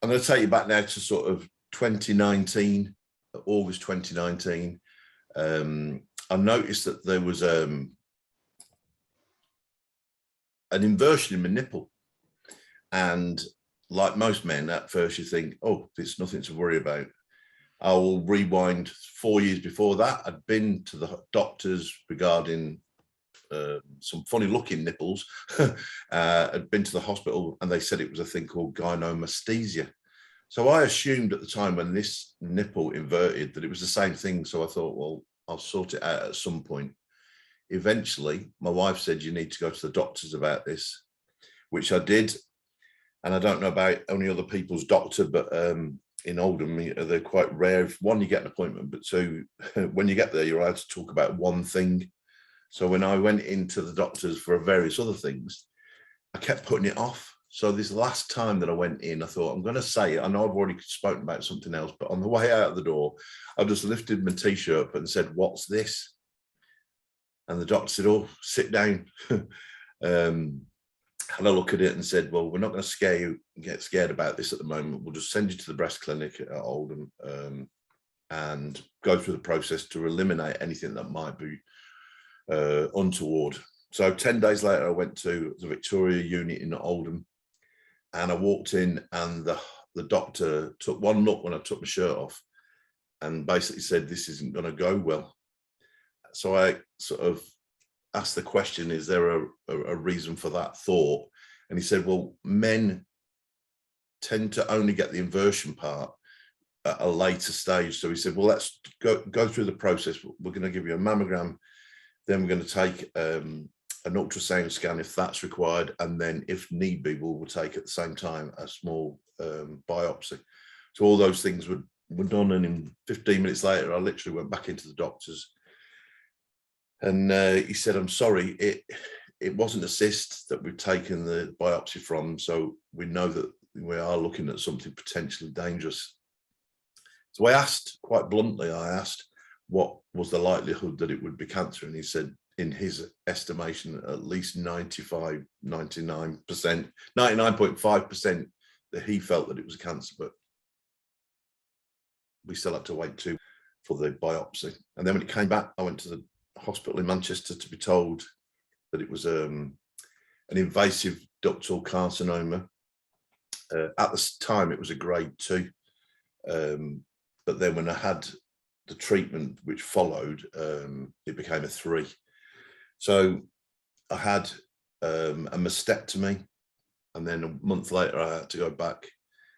I'm going to take you back now to sort of 2019, August 2019. I noticed that there was an inversion in my nipple. And like most men, at first you think, oh, there's nothing to worry about. I will rewind 4 years before that. I'd been to the doctors regarding some funny looking nipples. I'd been to the hospital and they said it was a thing called gynecomastia. So I assumed at the time when this nipple inverted that it was the same thing. So I thought, well, I'll sort it out at some point. Eventually, my wife said, you need to go to the doctors about this, which I did. And I don't know about only other people's doctor, but in Oldham, they're quite rare. One, you get an appointment, but two, when you get there, you're allowed to talk about one thing. So when I went into the doctors for various other things, I kept putting it off. So this last time that I went in, I thought, I'm going to say it. I know I've already spoken about something else, but on the way out of the door, I just lifted my t-shirt up and said, what's this? And the doctor said, oh, sit down. Had a look at it and said, well, we're not going to scare you and get scared about this at the moment. We'll just send you to the breast clinic at Oldham and go through the process to eliminate anything that might be untoward. So 10 days later, I went to the Victoria unit in Oldham and I walked in and the doctor took one look when I took my shirt off and basically said, this isn't going to go well. So I sort of asked the question, is there a reason for that thought? And he said, well, men tend to only get the inversion part at a later stage. So he said, well, let's go through the process. We're going to give you a mammogram, then we're going to take an ultrasound scan if that's required, and then if need be, we'll take at the same time a small biopsy. So all those things were done, and in 15 minutes later, I literally went back into the doctor's. And he said, I'm sorry, it wasn't a cyst that we've taken the biopsy from, so we know that we are looking at something potentially dangerous. So I asked, quite bluntly, what was the likelihood that it would be cancer? And he said, in his estimation, at least 99.5% that he felt that it was a cancer, but we still had to wait for the biopsy. And then when it came back, I went to the hospital in Manchester to be told that it was an invasive ductal carcinoma. At the time, it was a grade 2. But then when I had the treatment which followed, it became a 3. So I had a mastectomy, and then a month later, I had to go back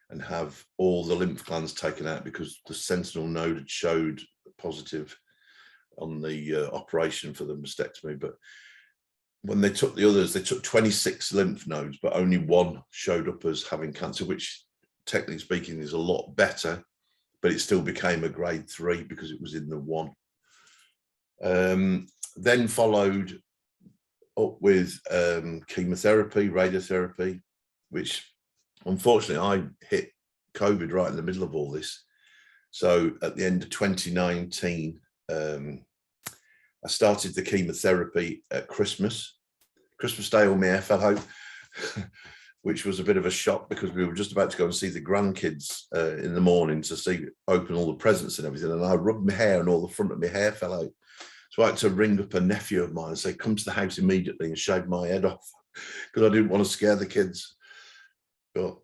and have all the lymph glands taken out because the sentinel node had showed positive on the operation for the mastectomy. But when they took the others, they took 26 lymph nodes, but only one showed up as having cancer, which technically speaking is a lot better, but it still became a grade 3 because it was in the 1. Then followed up with chemotherapy, radiotherapy, which unfortunately I hit COVID right in the middle of all this. So at the end of 2019, I started the chemotherapy at Christmas Day, all my hair fell out, which was a bit of a shock because we were just about to go and see the grandkids in the morning to open all the presents and everything. And I rubbed my hair and all the front of my hair fell out. So I had to ring up a nephew of mine and say, come to the house immediately and shave my head off because I didn't want to scare the kids. But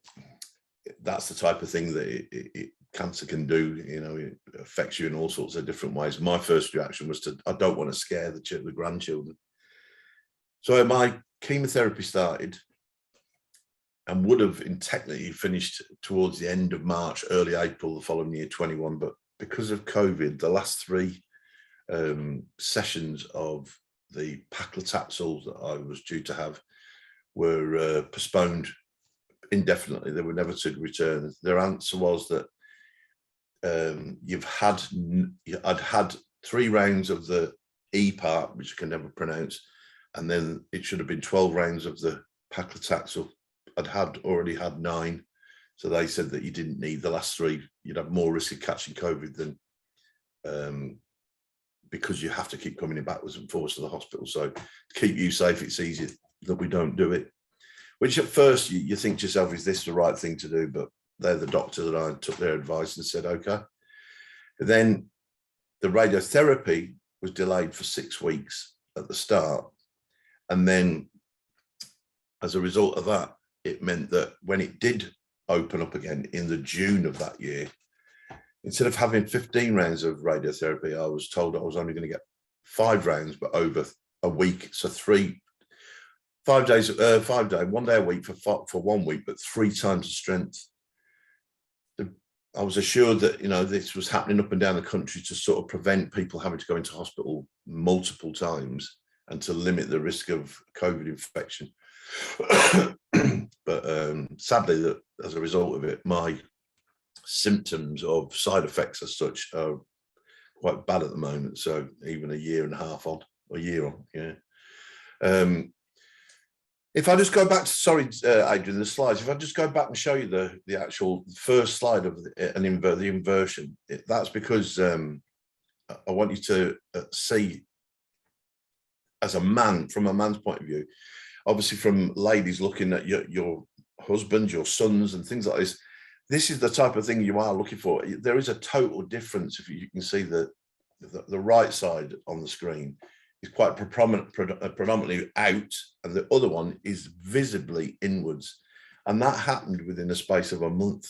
that's the type of thing that cancer can do, it affects you in all sorts of different ways. My first reaction was I don't want to scare the grandchildren. So my chemotherapy started and would have technically finished towards the end of March, early April the following year, 21. But because of COVID, the last 3 sessions of the paclitaxel that I was due to have were postponed indefinitely. They were never to return. Their answer was that I'd had 3 rounds of the E part, which I can never pronounce, and then it should have been 12 rounds of the paclitaxel. I'd already had 9, so they said that you didn't need the last 3. You'd have more risk of catching COVID than because you have to keep coming in backwards and forwards to the hospital. So to keep you safe, it's easier that we don't do it. Which at first you think to yourself, is this the right thing to do? But they're the doctor that I took their advice and said, okay. Then the radiotherapy was delayed for 6 weeks at the start. And then as a result of that, it meant that when it did open up again in the June of that year, instead of having 15 rounds of radiotherapy, I was told I was only going to get 5 rounds, but over a week. So 5 days, 1 day a week for 1 week, but 3 times the strength. I was assured that, you know, this was happening up and down the country to sort of prevent people having to go into hospital multiple times and to limit the risk of COVID infection. But sadly, that as a result of it, my symptoms of side effects as such are quite bad at the moment. So even a year and a half on, yeah. If I just go back to, sorry, Adrian, the slides, if I just go back and show you the actual first slide of the inversion, that's because I want you to see, as a man, from a man's point of view, obviously from ladies looking at your husband, your sons and things like this, this is the type of thing you are looking for. There is a total difference. If you can see the right side on the screen is quite predominantly out, and the other one is visibly inwards. And that happened within a space of a month.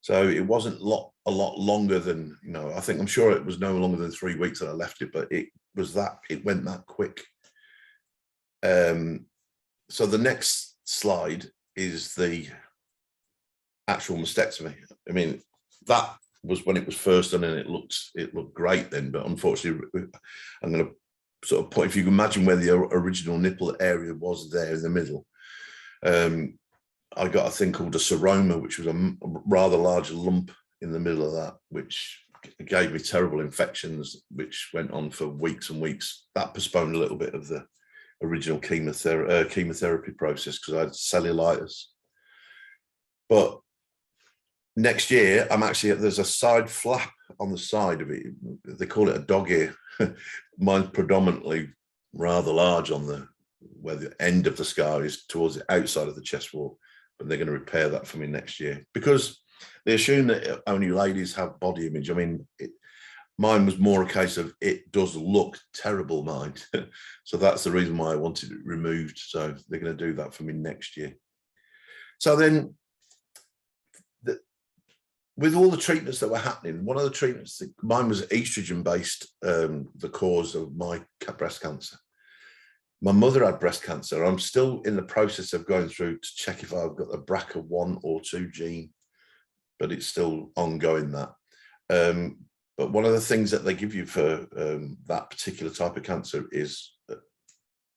So it wasn't a lot longer than, you know, I'm sure it was no longer than 3 weeks that I left it, but it went that quick. So the next slide is the actual mastectomy. I mean, that was when it was first done, and it looked great then, but unfortunately, I'm going to sort of point, if you can imagine where the original nipple area was there in the middle, I got a thing called a seroma, which was a rather large lump in the middle of that, which gave me terrible infections, which went on for weeks and weeks. That postponed a little bit of the original chemotherapy process because I had cellulitis. But next year, there's a side flap on the side of it. They call it a dog ear. Mine's predominantly rather large on where the end of the scar is towards the outside of the chest wall, but they're going to repair that for me next year because they assume that only ladies have body image. I mean, mine was more a case of it does look terrible, mine. So that's the reason why I wanted it removed. So they're going to do that for me next year. So then, with all the treatments that were happening, one of the treatments, mine was estrogen based, the cause of my breast cancer. My mother had breast cancer. I'm still in the process of going through to check if I've got the BRCA1 or 2 gene, but it's still ongoing, that. But one of the things that they give you for that particular type of cancer is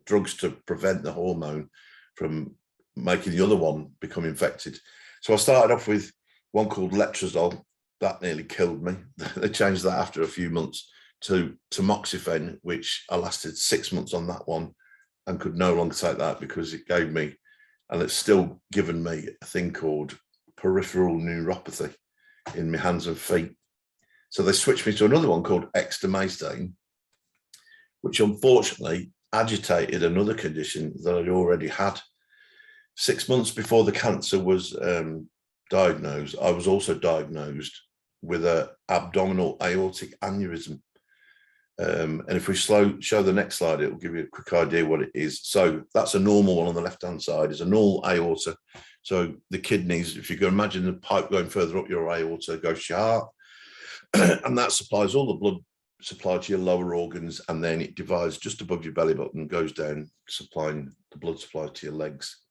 drugs to prevent the hormone from making the other one become infected. So I started off with one called letrozole. That nearly killed me. They changed that after a few months to tamoxifen, which I lasted 6 months on that one and could no longer take that because it gave me, and it's still given me, a thing called peripheral neuropathy in my hands and feet. So they switched me to another one called extemastane, which unfortunately agitated another condition that I'd already had. 6 months before the cancer was diagnosed, I was also diagnosed with an abdominal aortic aneurysm. And if we show the next slide, it will give you a quick idea what it is. So that's a normal one on the left-hand side, is a normal aorta. So the kidneys, if you can imagine the pipe going further up your aorta, goes to your heart, and that supplies all the blood supply to your lower organs, and then it divides just above your belly button, goes down, supplying the blood supply to your legs.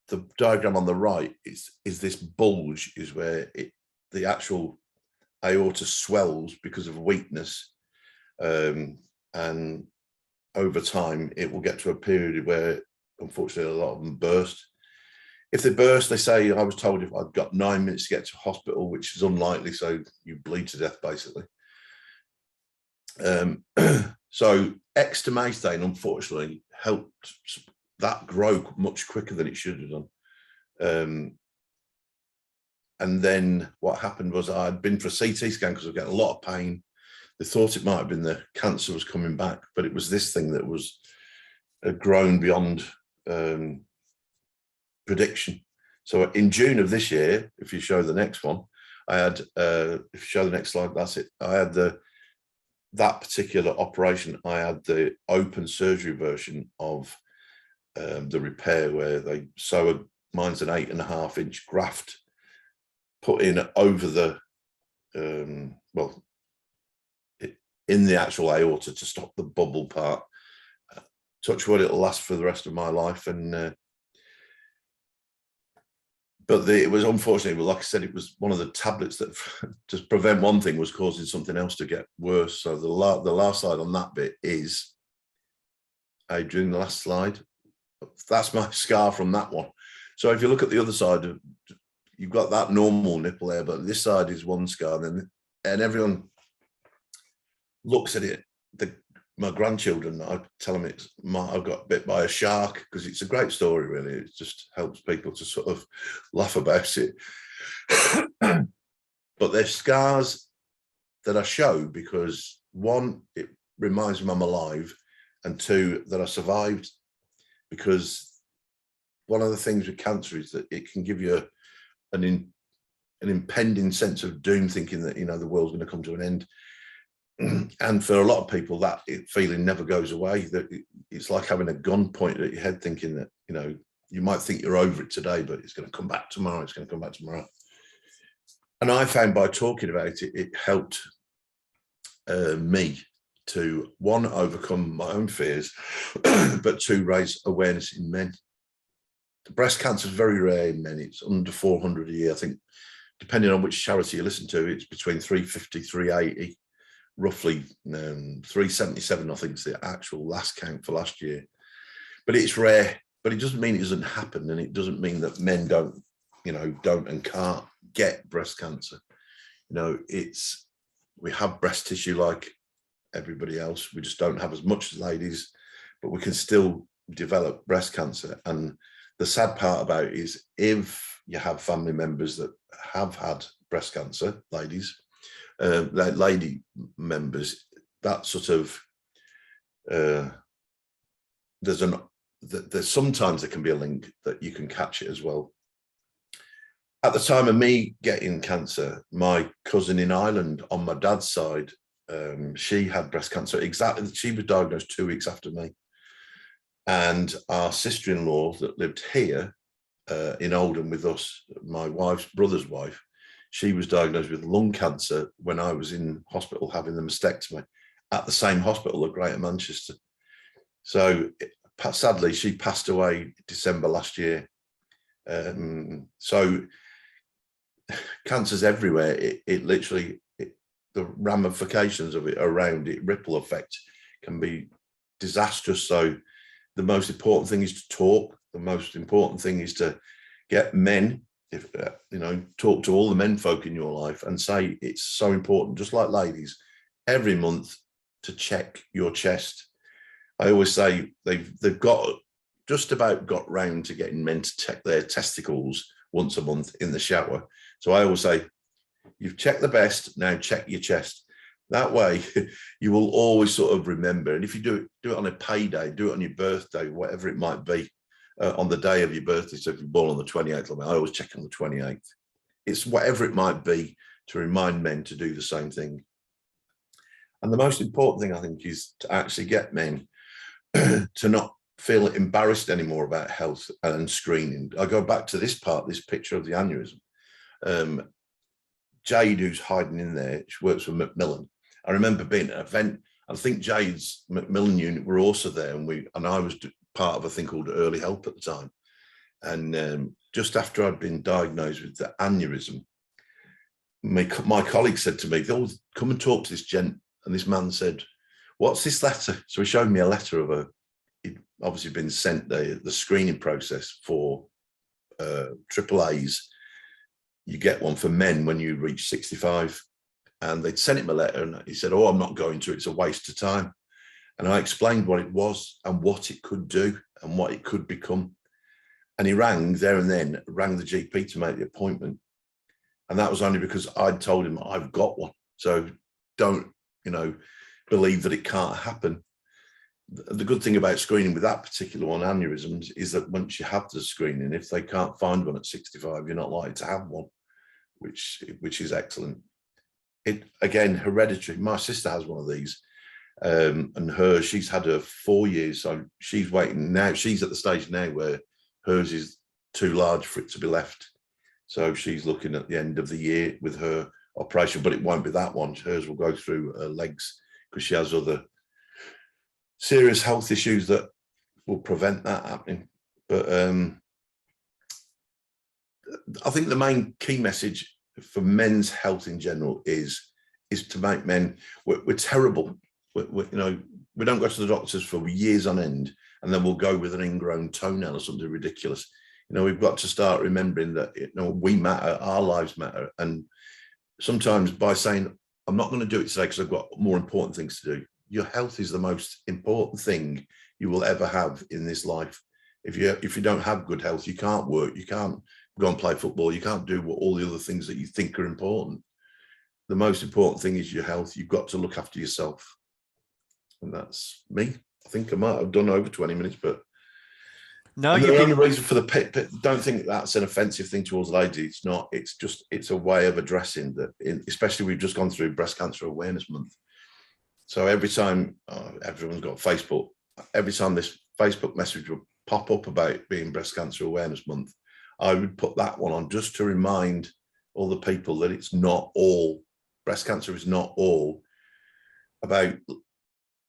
The diagram on the right is this bulge, is where the actual aorta swells because of weakness, and over time it will get to a period where unfortunately a lot of them burst. If they burst, they say, I was told if I've got 9 minutes to get to hospital, which is unlikely, so you bleed to death basically. So extemastane unfortunately helped that grow much quicker than it should have done. And then what happened was I'd been for a CT scan because I was getting a lot of pain. They thought it might have been the cancer was coming back, but it was this thing that was grown beyond prediction. So in June of this year, if you show the next one, I had, if you show the next slide, that's it. I had that particular operation, I had the open surgery version of the repair, where they sew mine's an 8.5-inch graft put in over the, well, in the actual aorta to stop the bubble part. Touch wood, it'll last for the rest of my life. And but it was unfortunately, well, like I said, it was one of the tablets that to prevent one thing was causing something else to get worse. So the last slide on that bit is, Adrian, the last slide. That's my scar from that one. So if you look at the other side, you've got that normal nipple there, but this side is one scar, and everyone looks at it. My grandchildren, I tell them I've got bit by a shark, because it's a great story, really. It just helps people to sort of laugh about it. But they're scars that I show because, one, it reminds me I'm alive, and two, that I survived. Because one of the things with cancer is that it can give you an impending sense of doom, thinking that, you know, the world's going to come to an end. And for a lot of people, that feeling never goes away. That it's like having a gun pointed at your head, thinking that, you know, you might think you're over it today, but it's going to come back tomorrow. It's going to come back tomorrow. And I found by talking about it, it helped me to, one, overcome my own fears, but two, raise awareness in men. The breast cancer is very rare in men. It's under 400 a year. I think, depending on which charity you listen to, it's between 350, 380. Roughly 377, I think, is the actual last count for last year. But it's rare, but it doesn't mean it doesn't happen, and it doesn't mean that men don't and can't get breast cancer. You know, we have breast tissue like everybody else. We just don't have as much as ladies, but we can still develop breast cancer. And the sad part about it is, if you have family members that have had breast cancer, ladies, lady members, that sort of there's sometimes there can be a link that you can catch it as well. At the time of me getting cancer, my cousin in Ireland on my dad's side, she had breast cancer. Exactly, she was diagnosed 2 weeks after me. And our sister-in-law that lived here in Oldham with us, my wife's brother's wife, she was diagnosed with lung cancer when I was in hospital having the mastectomy at the same hospital at Greater Manchester. So sadly, she passed away December last year. So cancer's everywhere. It literally, the ramifications of it around it, ripple effect, can be disastrous. So the most important thing is to talk. The most important thing is to get men, talk to all the men folk in your life and say it's so important, just like ladies, every month to check your chest. I always say they've got just about got round to getting men to check their testicles once a month in the shower. So I always say, you've checked the best, now check your chest. That way you will always sort of remember. And if you do it on a payday, do it on your birthday, whatever it might be, on the day of your birthday. So if you're born on the 28th, I always check on the 28th. It's whatever it might be to remind men to do the same thing. And the most important thing, I think, is to actually get men to not feel embarrassed anymore about health and screening. I go back to this picture of the aneurysm. Jade, who's hiding in there, she works for Macmillan. I remember being at an event. I think Jade's Macmillan unit were also there, and I was part of a thing called Early Help at the time. And just after I'd been diagnosed with the aneurysm, my colleague said to me, "Oh, come and talk to this gent." And this man said, "What's this letter?" So he showed me a letter of he'd obviously been sent the screening process for AAAs. You get one for men when you reach 65. And they'd sent him a letter, and he said, "Oh, I'm not going to, it's a waste of time." And I explained what it was and what it could do and what it could become. And he rang there and then, rang the GP to make the appointment. And that was only because I'd told him I've got one. So don't, believe that it can't happen. the good thing about screening with that particular one, aneurysms, is that once you have the screening, if they can't find one at 65, you're not likely to have one, which is excellent. It again, hereditary. My sister has one of these, and she's had her 4 years, so she's waiting now. She's at the stage now where hers is too large for it to be left, so she's looking at the end of the year with her operation, but it won't be that one. Hers will go through her legs because she has other serious health issues that will prevent that happening. But I think the main key message for men's health in general is to make men, we're terrible. We don't go to the doctors for years on end, and then we'll go with an ingrown toenail or something ridiculous. We've got to start remembering that we matter, our lives matter, and sometimes by saying, I'm not going to do it today because I've got more important things to do. Your health is the most important thing you will ever have in this life. If you don't have good health, you can't work, you can't go and play football, you can't do all the other things that you think are important. The most important thing is your health. You've got to look after yourself. And that's me. I think I might have done over 20 minutes, but no, the only reason for the pit, don't think that's an offensive thing towards ladies. It's not. It's a way of addressing that. Especially, we've just gone through Breast Cancer Awareness Month. So every time everyone's got Facebook, every time this Facebook message would pop up about being Breast Cancer Awareness Month, I would put that one on just to remind all the people that it's not all, breast cancer is not all about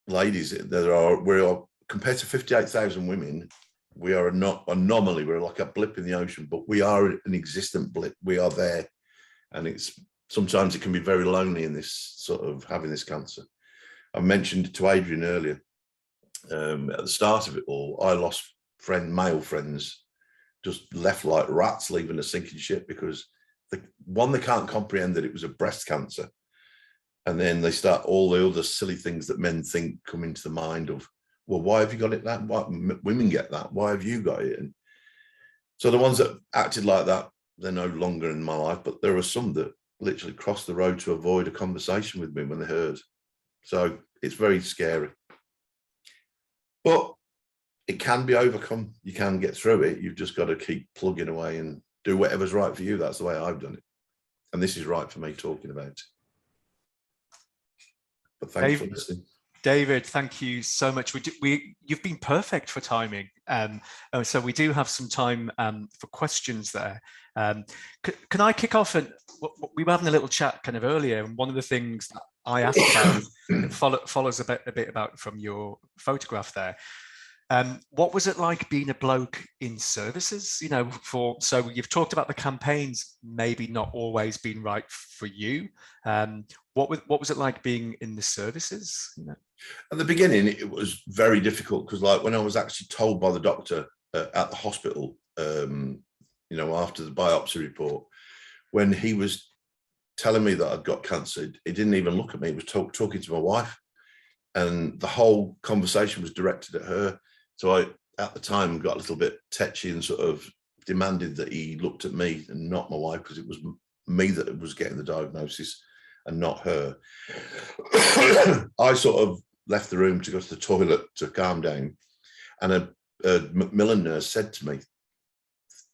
ladies. We are compared to 58,000 women, we are not anomaly. We're like a blip in the ocean, but we are an existent blip. We are there, and sometimes it can be very lonely in this sort of having this cancer. I mentioned to Adrian earlier, at the start of it all, I lost male friends, just left like rats leaving a sinking ship, because they can't comprehend that it was a breast cancer. And then they start all the other silly things that men think come into the mind of, well, why have you got it that? Why women get that? Why have you got it? And so the ones that acted like that, they're no longer in my life, but there are some that literally crossed the road to avoid a conversation with me when they heard. So it's very scary. But it can be overcome. You can get through it. You've just got to keep plugging away and do whatever's right for you. That's the way I've done it. And this is right for me talking about it. But thanks for listening. David, thank you so much. You've been perfect for timing. So we do have some time for questions there. Can I kick off? And we were having a little chat kind of earlier, and one of the things that I asked about follows a bit about from your photograph there. What was it like being a bloke in services? So you've talked about the campaigns maybe not always being right for you. What was it like being in the services? At the beginning, it was very difficult, because like when I was actually told by the doctor at the hospital, after the biopsy report, when he was telling me that I'd got cancer, he didn't even look at me. He was talking to my wife, and the whole conversation was directed at her. So I, at the time, got a little bit tetchy and sort of demanded that he looked at me and not my wife, because it was me that was getting the diagnosis and not her. I sort of left the room to go to the toilet to calm down. And a Macmillan nurse said to me,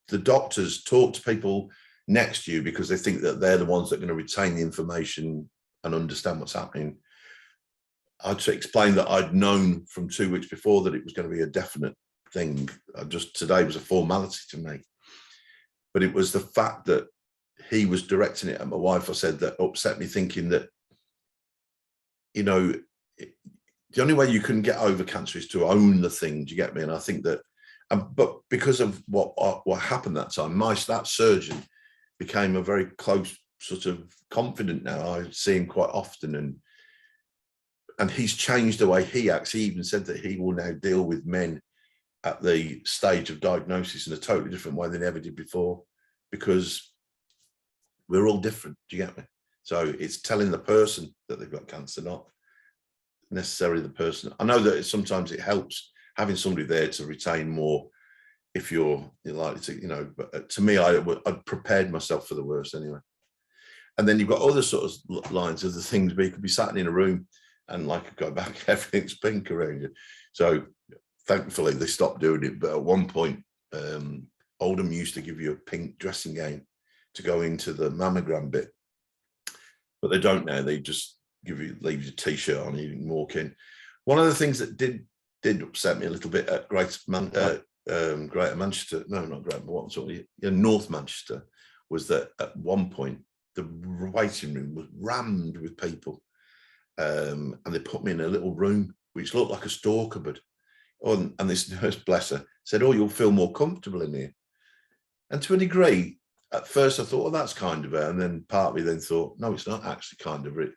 the doctors talk to people next to you because they think that they're the ones that are going to retain the information and understand what's happening. I'd explained that I'd known from 2 weeks before that it was going to be a definite thing. Today was a formality to me. But it was the fact that he was directing it at my wife, I said, that upset me, thinking that, the only way you can get over cancer is to own the thing. Do you get me? And I think that, but because of what happened that time, that surgeon became a very close sort of confidant now. I see him quite often, and he's changed the way he acts. He even said that he will now deal with men at the stage of diagnosis in a totally different way than he ever did before, because we're all different. Do you get me? So it's telling the person that they've got cancer, not necessarily the person. I know that sometimes it helps having somebody there to retain more if you're likely to, but to me, I'd prepared myself for the worst anyway. And then you've got other sort of lines of the things where you could be sat in a room and like I go back, everything's pink around you. So thankfully they stopped doing it. But at one point, Oldham used to give you a pink dressing gown to go into the mammogram bit, but they don't now. They just leave your t-shirt on, you can walk in. One of the things that did upset me a little bit at Greater Manchester, no, not Greater, what sort of, North Manchester, was that at one point the waiting room was rammed with people, and they put me in a little room which looked like a store cupboard. And this nurse, bless her, said, "Oh, you'll feel more comfortable in here." And to a degree, at first I thought, "Oh, that's kind of her," and then partly then thought, "No, it's not actually kind of it.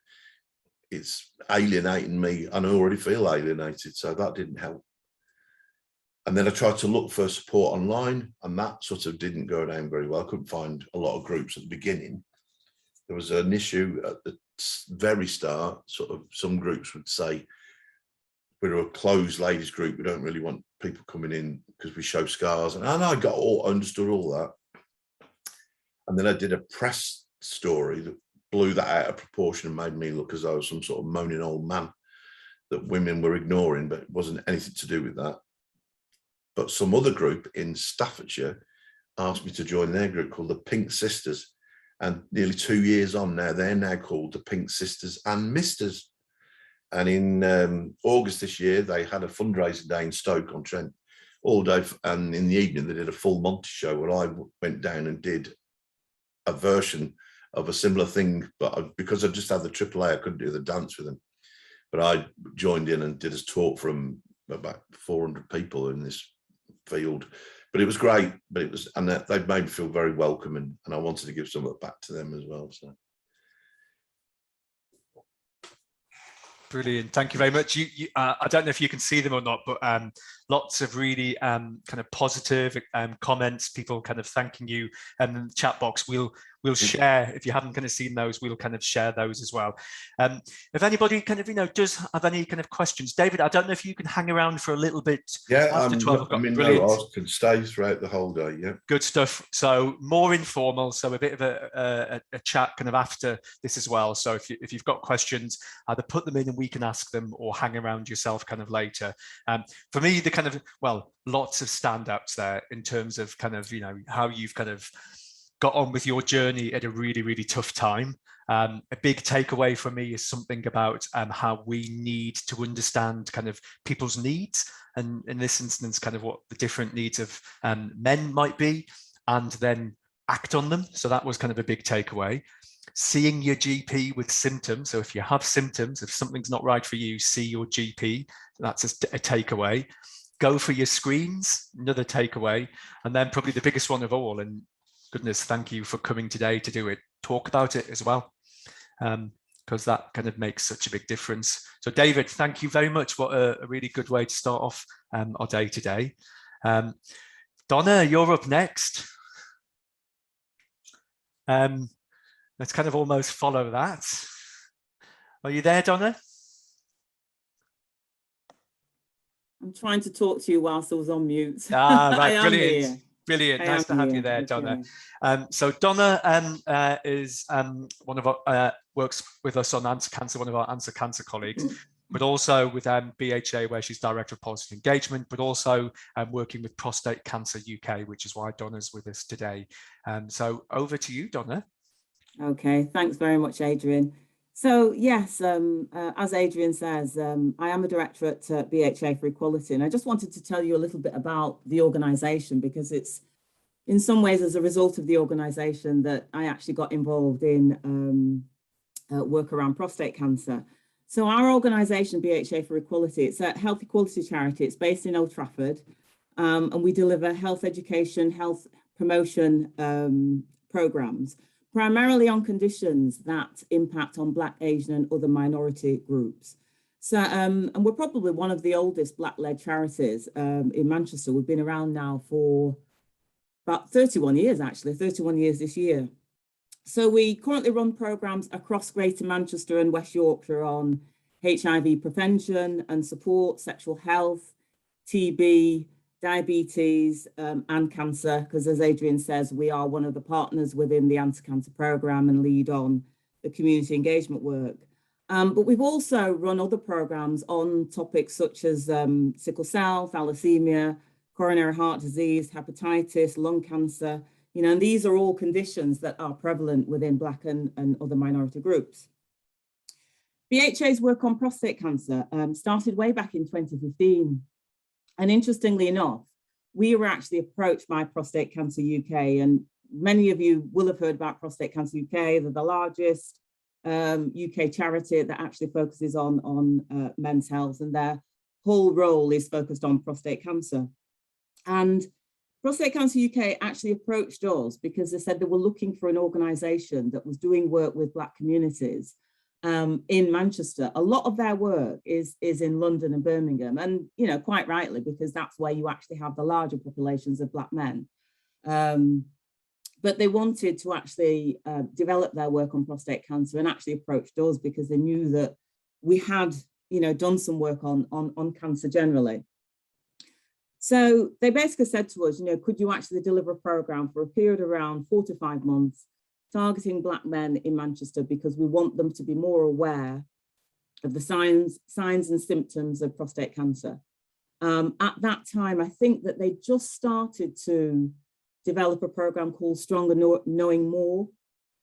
It's alienating me, and I already feel alienated," so that didn't help. And then I tried to look for support online, and that sort of didn't go down very well. I couldn't find a lot of groups at the beginning. There was an issue at the very start. Sort of some groups would say, "We're a closed ladies group. We don't really want people coming in because we show scars." And I understood all that. And then I did a press story that blew that out of proportion and made me look as though I was some sort of moaning old man that women were ignoring, but it wasn't anything to do with that. But some other group in Staffordshire asked me to join their group called the Pink Sisters. And nearly 2 years on now, they're now called the Pink Sisters and Misters. And in August this year, they had a fundraising day in Stoke-on-Trent all day. And in the evening, they did a full Monty show where I went down and did a version of a similar thing. But because I just had the AAA, I couldn't do the dance with them. But I joined in and did a talk from about 400 people in this field. But it was great. But it was, and they made me feel very welcome. And I wanted to give some of it back to them as well. So. Brilliant. Thank you very much. I don't know if you can see them or not, but lots of really kind of positive comments, people kind of thanking you. And in the chat box, we'll share, if you haven't kind of seen those, we'll kind of share those as well. If anybody kind of, does have any kind of questions, David, I don't know if you can hang around for a little bit. Yeah, after 12 o'clock. Brilliant. I can stay throughout the whole day. Yeah. Good stuff. So more informal. So a bit of a chat kind of after this as well. So if you've got questions, either put them in and we can ask them, or hang around yourself kind of later. For me, the kind of, lots of standouts there in terms of kind of, how you've kind of got on with your journey at a really, really tough time. A big takeaway for me is something about how we need to understand kind of people's needs, and in this instance, kind of what the different needs of men might be, and then act on them. So that was kind of a big takeaway. Seeing your GP with symptoms. So if you have symptoms, if something's not right for you, see your GP. That's a takeaway. Go for your screens, another takeaway. And then probably the biggest one of all, and goodness, thank you for coming today to do it. Talk about it as well, because that kind of makes such a big difference. So David, thank you very much. What a really good way to start off our day today. Donna, you're up next. Let's kind of almost follow that. Are you there, Donna? I'm trying to talk to you whilst I was on mute. Ah, right, I brilliant. am here. Brilliant. Nice to have you there, Donna. So Donna is one of our, works with us on Answer Cancer, one of our Answer Cancer colleagues, but also with BHA, where she's Director of Policy Engagement, but also working with Prostate Cancer UK, which is why Donna's with us today. So over to you, Donna. Okay, thanks very much, Adrian. So yes, as Adrian says, I am a director at BHA for Equality, and I just wanted to tell you a little bit about the organisation, because it's in some ways as a result of the organisation that I actually got involved in work around prostate cancer. So our organisation, BHA for Equality, it's a health equality charity. It's based in Old Trafford, and we deliver health education, health promotion programmes, primarily on conditions that impact on Black, Asian and other minority groups. So, and we're probably one of the oldest Black-led charities in Manchester. We've been around now for about 31 years, actually, 31 years this year. So we currently run programmes across Greater Manchester and West Yorkshire on HIV prevention and support, sexual health, TB, diabetes and cancer, because as Adrian says, we are one of the partners within the anti-cancer programme and lead on the community engagement work. But we've also run other programs on topics such as sickle cell, thalassemia, coronary heart disease, hepatitis, lung cancer, and these are all conditions that are prevalent within Black and other minority groups. BHA's work on prostate cancer started way back in 2015. And interestingly enough, we were actually approached by Prostate Cancer UK, and many of you will have heard about Prostate Cancer UK. They're the largest UK charity that actually focuses on men's health, and their whole role is focused on prostate cancer. And Prostate Cancer UK actually approached us because they said they were looking for an organisation that was doing work with Black communities in Manchester. A lot of their work is in London and Birmingham, and quite rightly, because that's where you actually have the larger populations of Black men. But they wanted to actually develop their work on prostate cancer, and actually approached us because they knew that we had done some work on cancer generally. So they basically said to us, could you actually deliver a program for a period around 4 to 5 months, targeting Black men in Manchester, because we want them to be more aware of the signs and symptoms of prostate cancer. At that time, I think that they just started to develop a program called Stronger Knowing More.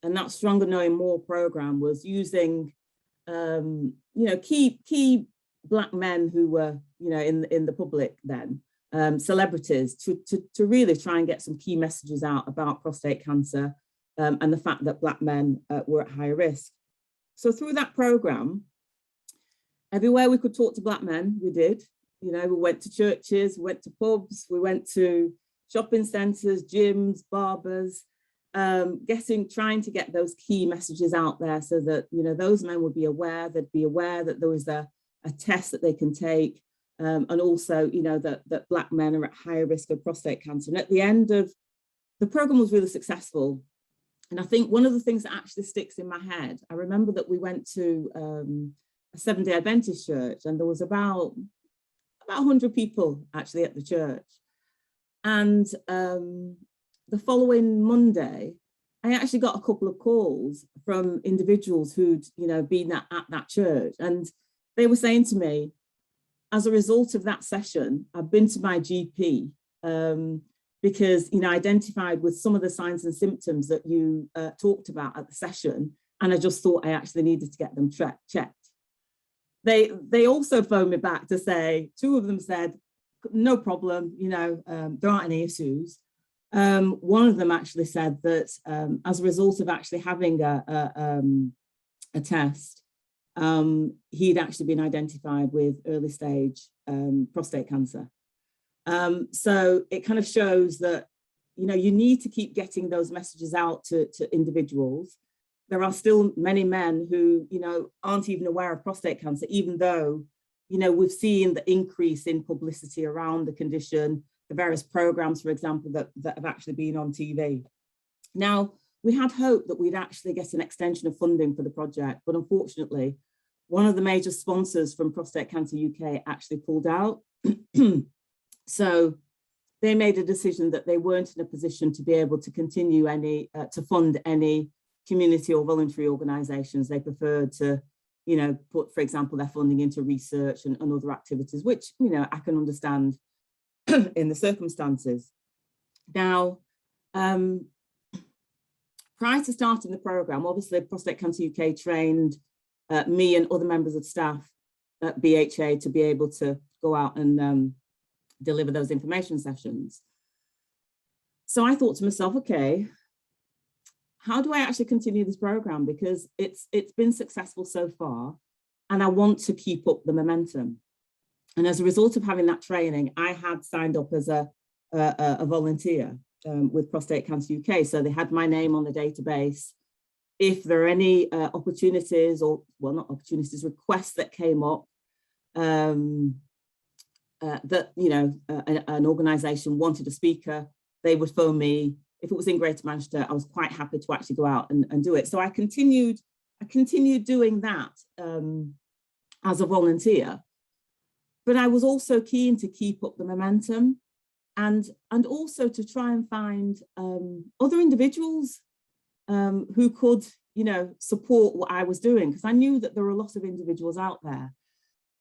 And that Stronger Knowing More program was using, key Black men who were, in the public then, celebrities, to really try and get some key messages out about prostate cancer and the fact that Black men were at higher risk. So through that program, everywhere we could talk to Black men, we did. We went to churches, we went to pubs, we went to shopping centres, gyms, barbers, trying to get those key messages out there so that, those men would be aware, they'd be aware that there was a test that they can take, and also, that Black men are at higher risk of prostate cancer. And at the end of the program was really successful. And I think one of the things that actually sticks in my head, I remember that we went to a Seventh-day Adventist church, and there was about 100 people actually at the church. And the following Monday, I actually got a couple of calls from individuals who'd, been at that church. And they were saying to me, as a result of that session, I've been to my GP because, identified with some of the signs and symptoms that you talked about at the session. And I just thought I actually needed to get them checked. They also phoned me back to say, 2 of them said, no problem, there aren't any issues. One of them actually said that as a result of actually having a test, he'd actually been identified with early stage prostate cancer. So it kind of shows that, you need to keep getting those messages out to individuals. There are still many men who, aren't even aware of prostate cancer, even though, we've seen the increase in publicity around the condition, the various programs, for example, that have actually been on TV. Now, we had hoped that we'd actually get an extension of funding for the project, but unfortunately, one of the major sponsors from Prostate Cancer UK actually pulled out. So they made a decision that they weren't in a position to be able to continue to fund any community or voluntary organisations. They preferred to, put, for example, their funding into research and other activities, which, I can understand in the circumstances. Now, prior to starting the programme, obviously Prostate Cancer UK trained me and other members of staff at BHA to be able to go out and deliver those information sessions. So I thought to myself, okay, how do I actually continue this program? Because it's been successful so far, and I want to keep up the momentum. And as a result of having that training, I had signed up as a volunteer with Prostate Cancer UK. So they had my name on the database. If there are any opportunities, or well, not opportunities, requests that came up, that an organisation wanted a speaker, they would phone me. If it was in Greater Manchester, I was quite happy to actually go out and do it. So I continued doing that as a volunteer, but I was also keen to keep up the momentum and also to try and find other individuals who could, support what I was doing, because I knew that there were a lot of individuals out there.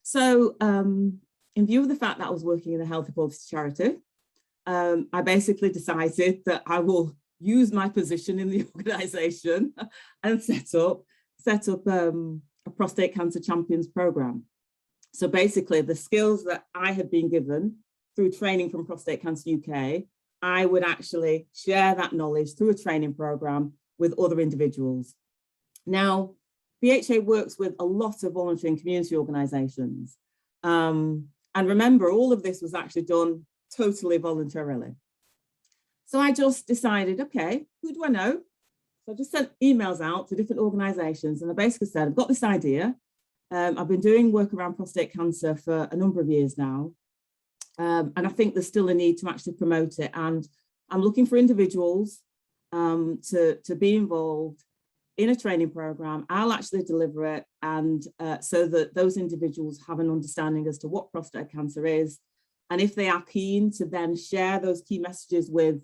So in view of the fact that I was working in a health equality charity, I basically decided that I will use my position in the organization and set up a prostate cancer champions program. So basically the skills that I had been given through training from Prostate Cancer UK, I would actually share that knowledge through a training program with other individuals. Now, BHA works with a lot of voluntary and community organizations. And remember, all of this was actually done totally voluntarily. So I just decided, okay, who do I know? So I just sent emails out to different organizations, and I basically said, I've got this idea. I've been doing work around prostate cancer for a number of years now. And I think there's still a need to actually promote it. And I'm looking for individuals to be involved in a training program. I'll actually deliver it, and so that those individuals have an understanding as to what prostate cancer is. And if they are keen to then share those key messages with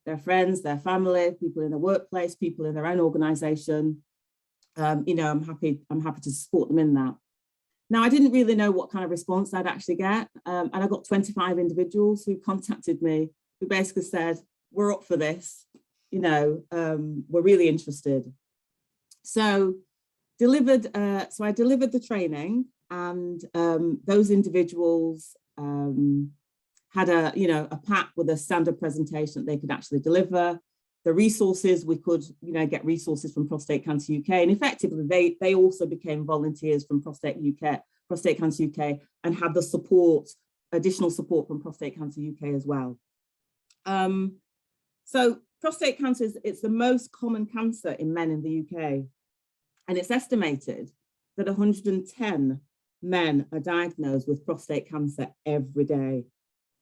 their friends, their family, people in the workplace, people in their own organization, I'm happy to support them in that. Now, I didn't really know what kind of response I'd actually get. And I got 25 individuals who contacted me, who basically said, we're up for this, we're really interested. So I delivered the training, and those individuals had a pack with a standard presentation that they could actually deliver. The resources, we could get resources from Prostate Cancer UK, and effectively they also became volunteers from Prostate Cancer UK, and had the support, additional support from Prostate Cancer UK as well. So prostate cancer it's the most common cancer in men in the UK, and it's estimated that 110 men are diagnosed with prostate cancer every day,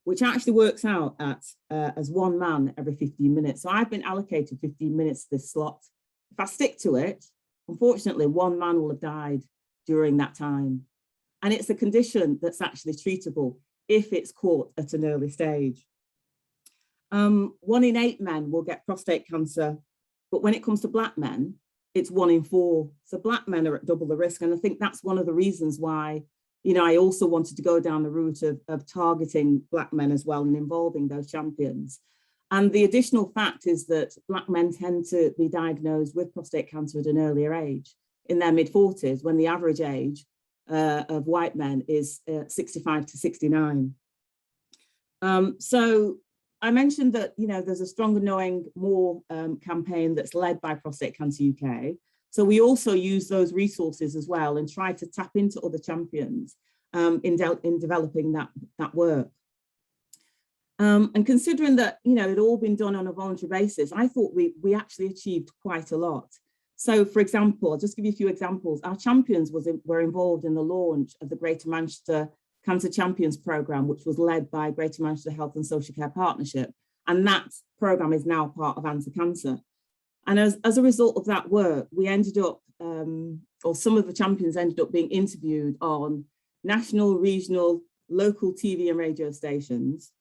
which actually works out at as one man every 15 minutes. So I've been allocated 15 minutes to this slot. If I stick to it, unfortunately, one man will have died during that time. And it's a condition that's actually treatable if it's caught at an early stage. 1 in 8 men will get prostate cancer, but when it comes to Black men, it's 1 in 4. So Black men are at double the risk. And I think that's one of the reasons why I also wanted to go down the route of targeting Black men as well and involving those champions. And the additional fact is that Black men tend to be diagnosed with prostate cancer at an earlier age, in their mid-40s, when the average age of white men is 65 to 69. So I mentioned that, there's a Stronger Knowing More campaign that's led by Prostate Cancer UK. So we also use those resources as well and try to tap into other champions in developing that work. And considering that, it'd all been done on a voluntary basis, I thought we actually achieved quite a lot. So for example, I'll just give you a few examples. Our champions were involved in the launch of the Greater Manchester Cancer Champions Programme, which was led by Greater Manchester Health and Social Care Partnership. And that programme is now part of Answer Cancer. And as a result of that work, we ended up, or some of the champions ended up being interviewed on national, regional, local TV and radio stations.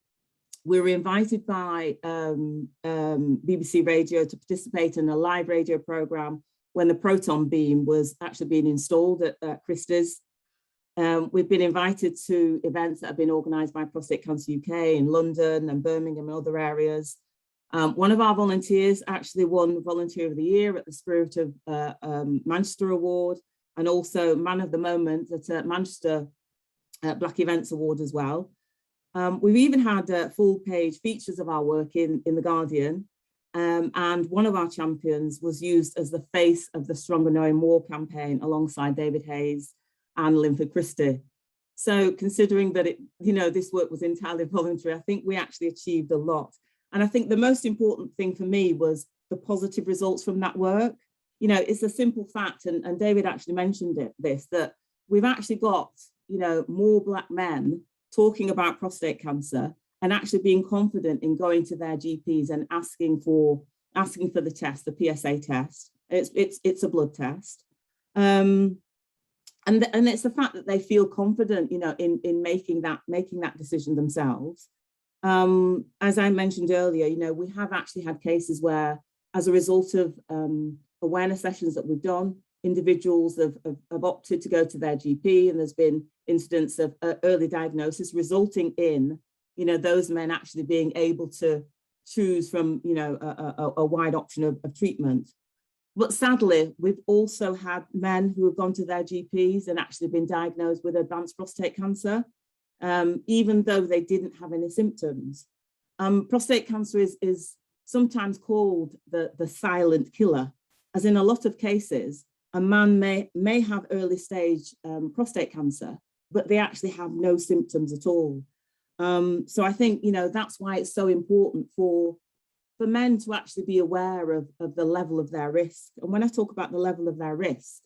We were invited by BBC Radio to participate in a live radio programme when the proton beam was actually being installed at Christie's. We've been invited to events that have been organised by Prostate Cancer UK in London and Birmingham and other areas. One of our volunteers actually won Volunteer of the Year at the Spirit of Manchester Award, and also Man of the Moment at Manchester Black Events Award as well. We've even had full page features of our work in The Guardian, and one of our champions was used as the face of the Stronger Knowing More campaign alongside David Hayes and Linford Christie. So considering that this work was entirely voluntary, I think we actually achieved a lot. And I think the most important thing for me was the positive results from that work. It's a simple fact, and David actually mentioned that we've actually got, more Black men talking about prostate cancer and actually being confident in going to their GPs and asking for the test, the PSA test. It's a blood test. And it's the fact that they feel confident, in making that decision themselves. As I mentioned earlier, we have actually had cases where, as a result of awareness sessions that we've done, individuals have opted to go to their GP, and there's been incidents of early diagnosis resulting in, you know, those men actually being able to choose from, you know, a wide option of treatment. But sadly, we've also had men who have gone to their GPs and actually been diagnosed with advanced prostate cancer, even though they didn't have any symptoms. Prostate cancer is sometimes called the silent killer, as in a lot of cases, a man may have early stage prostate cancer, but they actually have no symptoms at all. So I think, you know, that's why it's so important for men to actually be aware of the level of their risk. And when I talk about the level of their risk,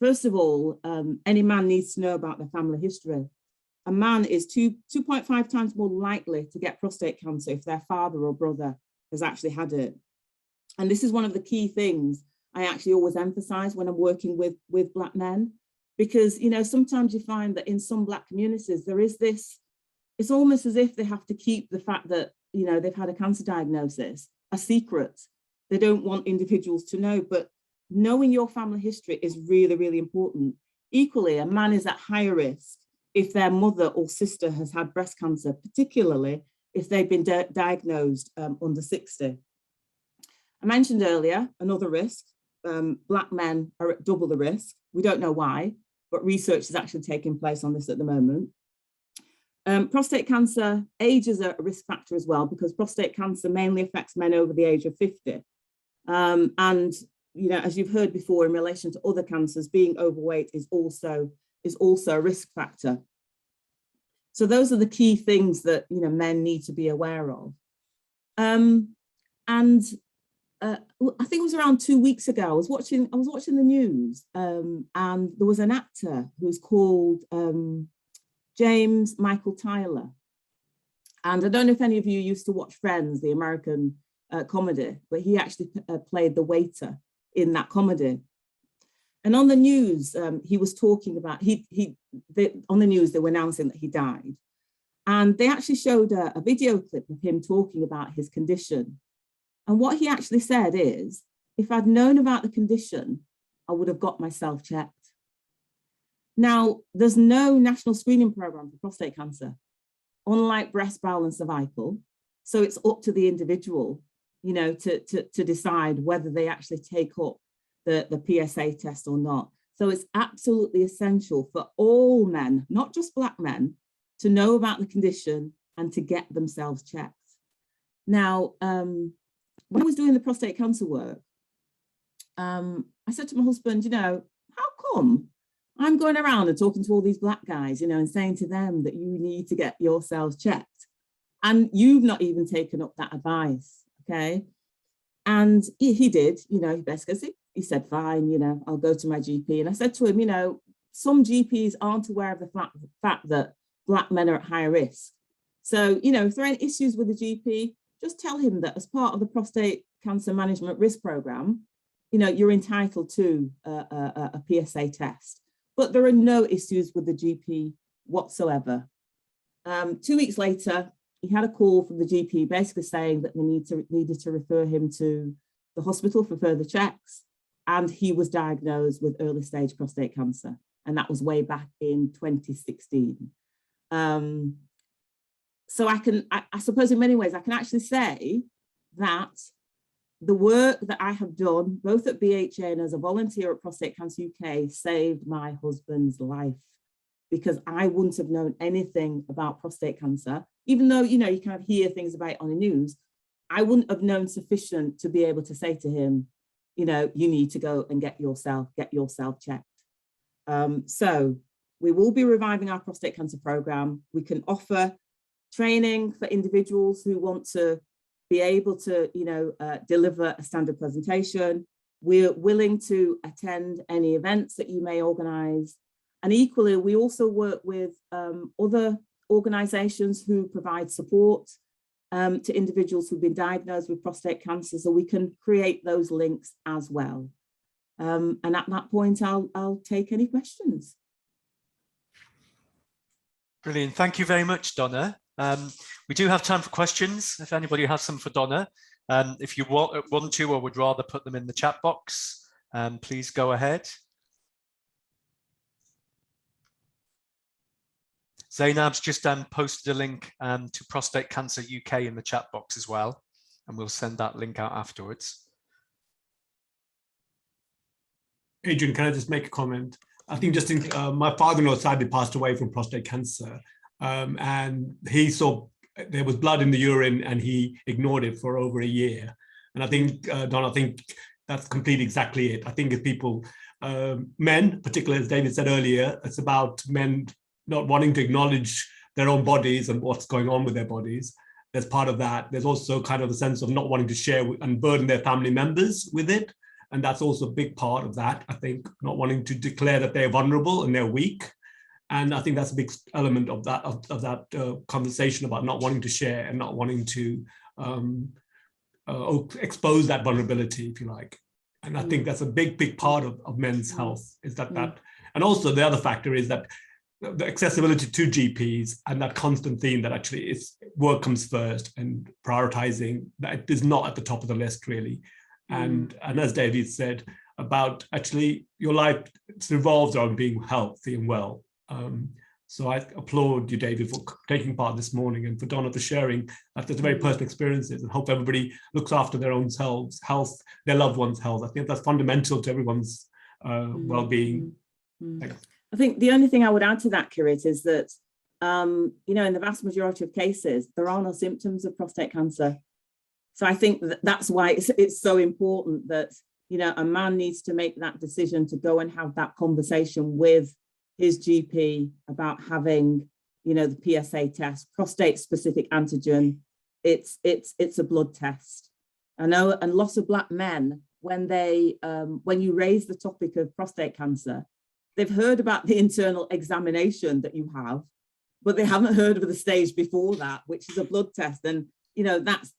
first of all, any man needs to know about their family history. A man is 2.5 times more likely to get prostate cancer if their father or brother has actually had it. And this is one of the key things I actually always emphasize when I'm working with Black men, because, you know, sometimes you find that in some Black communities, there is this, it's almost as if they have to keep the fact that, you know, they've had a cancer diagnosis a secret. They don't want individuals to know, but knowing your family history is really, really important. Equally, a man is at higher risk if their mother or sister has had breast cancer, particularly if they've been diagnosed under 60. I mentioned earlier, another risk, Black men are at double the risk. We don't know why, but research is actually taking place on this at the moment. Prostate cancer, age is a risk factor as well, because prostate cancer mainly affects men over the age of 50. And, you know, as you've heard before, in relation to other cancers, being overweight is also a risk factor. So those are the key things that, you know, men need to be aware of. I think it was around 2 weeks ago, I was watching the news, and there was an actor who's called James Michael Tyler. And I don't know if any of you used to watch Friends, the American comedy, but he actually played the waiter in that comedy. And on the news, he was talking about, on the news, they were announcing that he died. And they actually showed a video clip of him talking about his condition. And what he actually said is, if I'd known about the condition, I would have got myself checked. Now, there's no national screening program for prostate cancer, unlike breast, bowel, and cervical. So it's up to the individual, you know, to decide whether they actually take up the PSA test or not. So it's absolutely essential for all men, not just Black men, to know about the condition and to get themselves checked. Now, when I was doing the prostate cancer work, I said to my husband, you know, how come I'm going around and talking to all these Black guys, you know, and saying to them that you need to get yourselves checked, and you've not even taken up that advice, okay? And he did, you know, basically, he said, fine, you know, I'll go to my GP. And I said to him, you know, some GPs aren't aware of the fact that Black men are at higher risk. So, you know, if there are any issues with the GP, just tell him that as part of the prostate cancer management risk program, you know, you're entitled to a PSA test. But there are no issues with the GP whatsoever. 2 weeks later, he had a call from the GP basically saying that they needed to refer him to the hospital for further checks. And he was diagnosed with early stage prostate cancer. And that was way back in 2016. So I suppose in many ways, I can actually say that the work that I have done, both at BHA and as a volunteer at Prostate Cancer UK, saved my husband's life, because I wouldn't have known anything about prostate cancer, even though, you know, you kind of hear things about it on the news. I wouldn't have known sufficient to be able to say to him, you know, you need to go and get yourself checked. So we will be reviving our prostate cancer program. We can offer training for individuals who want to be able to, you know, deliver a standard presentation. We're willing to attend any events that you may organise. And equally, we also work with other organisations who provide support to individuals who've been diagnosed with prostate cancer, so we can create those links as well. And at that point, I'll take any questions. Brilliant. Thank you very much, Donna. We do have time for questions. If anybody has some for Donna, if you want to or would rather put them in the chat box, Please go ahead. Zainab's just posted a link to Prostate Cancer UK in the chat box as well, and we'll send that link out afterwards. Adrian, can I just make a comment? I think just in, my father-in-law sadly passed away from prostate cancer, and he saw there was blood in the urine and he ignored it for over a year. And I think, Don, I think that's completely exactly it. I think if people, men, particularly as David said earlier, it's about men not wanting to acknowledge their own bodies and what's going on with their bodies. There's part of that. There's also kind of a sense of not wanting to share and burden their family members with it. And that's also a big part of that, I think, not wanting to declare that they're vulnerable and they're weak. And I think that's a big element of that conversation about not wanting to share and not wanting to expose that vulnerability, if you like. And I think that's a big part of men's health, is that. And also the other factor is that the accessibility to GPs and that constant theme that actually is work comes first, and prioritizing that is not at the top of the list really. And as David said about actually your life revolves around being healthy and well. So I applaud you, David, for taking part this morning, and for Donna for sharing that there's very personal experiences, and hope everybody looks after their own selves, health, their loved ones' health. I think that's fundamental to everyone's well-being. I think the only thing I would add to that, Kirit, is that, you know, in the vast majority of cases, there are no symptoms of prostate cancer. So I think that's why it's so important that, you know, a man needs to make that decision to go and have that conversation with his GP about having, you know, the PSA test, prostate-specific antigen. It's a blood test. I know, and lots of Black men, when you raise the topic of prostate cancer, they've heard about the internal examination that you have, but they haven't heard of the stage before that, which is a blood test. And you know, that's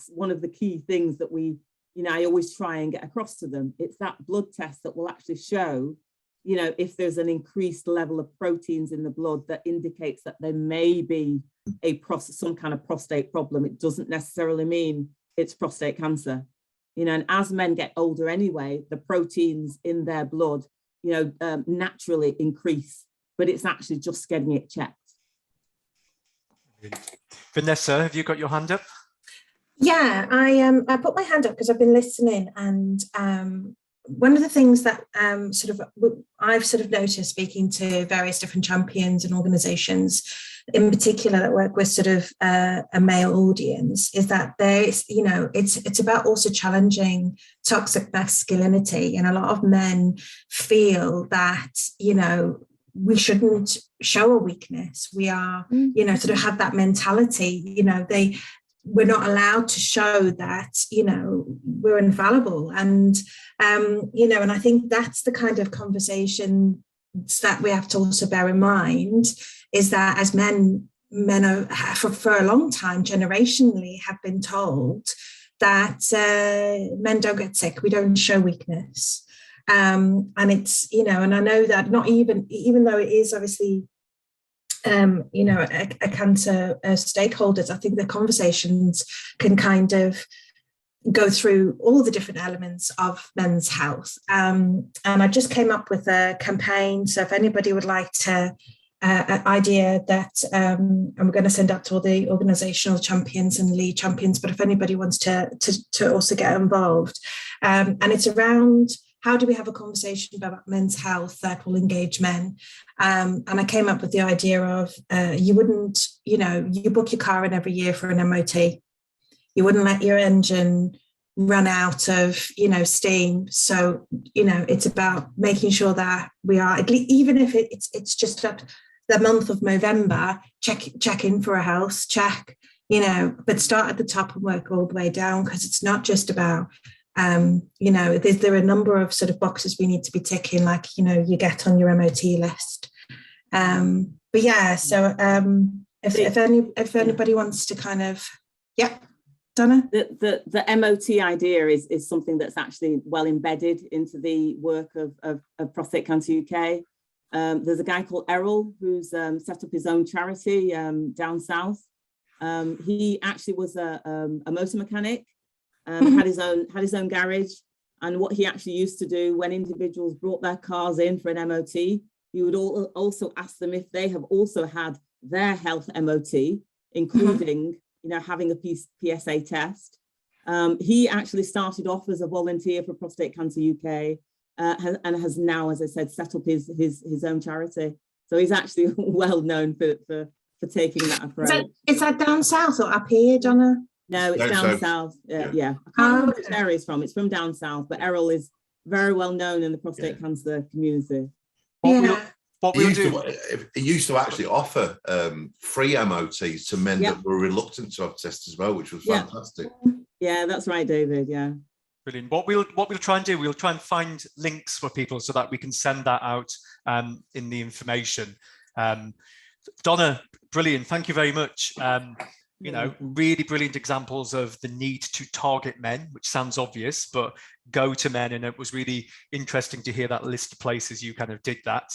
one of the key things that we, you know, I always try and get across to them. It's that blood test that will actually show, you know, if there's an increased level of proteins in the blood that indicates that there may be some kind of prostate problem. It doesn't necessarily mean it's prostate cancer, you know. And as men get older anyway, the proteins in their blood, you know, naturally increase, but it's actually just getting it checked. Vanessa, have you got your hand up? Yeah, I put my hand up because I've been listening, and one of the things that I've sort of noticed speaking to various different champions and organisations, in particular that work with sort of a male audience, is that there's, you know, it's about also challenging toxic masculinity, and a lot of men feel that, you know, we shouldn't show a weakness. We are, you know, sort of have that mentality, you know, we're not allowed to show that, you know, we're infallible. And, you know, and I think that's the kind of conversation that we have to also bear in mind, is that as men are, for a long time, generationally, have been told that men don't get sick, we don't show weakness. And it's, you know, and I know that not even though it is obviously, you know, a cancer stakeholders, I think the conversations can kind of go through all the different elements of men's health. And I just came up with a campaign. So if anybody would like to, an idea that I'm going to send out to all the organisational champions and lead champions, but if anybody wants to also get involved, and it's around, how do we have a conversation about men's health that will engage men? And I came up with the idea of you wouldn't, you know, you book your car in every year for an MOT. You wouldn't let your engine run out of, you know, steam. So, you know, it's about making sure that we are, at least, even if it's just at the month of November, check in for a health check, you know, but start at the top and work all the way down, because it's not just about, you know, there are a number of sort of boxes we need to be ticking, like, you know, you get on your MOT list. But yeah, so if anybody wants to kind of, yeah, Donna? The MOT idea is something that's actually well embedded into the work of Prostate Cancer UK. There's a guy called Errol who's set up his own charity down south. He actually was a motor mechanic. Had his own garage, And what he actually used to do when individuals brought their cars in for an MOT, he would also ask them if they have also had their health MOT, including, you know, having a PSA test. He actually started off as a volunteer for Prostate Cancer UK and has now, as I said, set up his own charity. So he's actually well known for taking that approach. Is that down south or up here, Donna? No, it's down south. Yeah. I can't remember which area it's from. It's from down south, but Errol is very well known in the prostate cancer community. What we'll do. He used to actually offer free MOTs to men that were reluctant to have tests as well, which was fantastic. Yeah, that's right, David. Yeah. Brilliant. What we'll try and do, we'll try and find links for people so that we can send that out in the information. Donna, brilliant. Thank you very much. You know, really brilliant examples of the need to target men, which sounds obvious, but go to men. And it was really interesting to hear that list of places you kind of did that.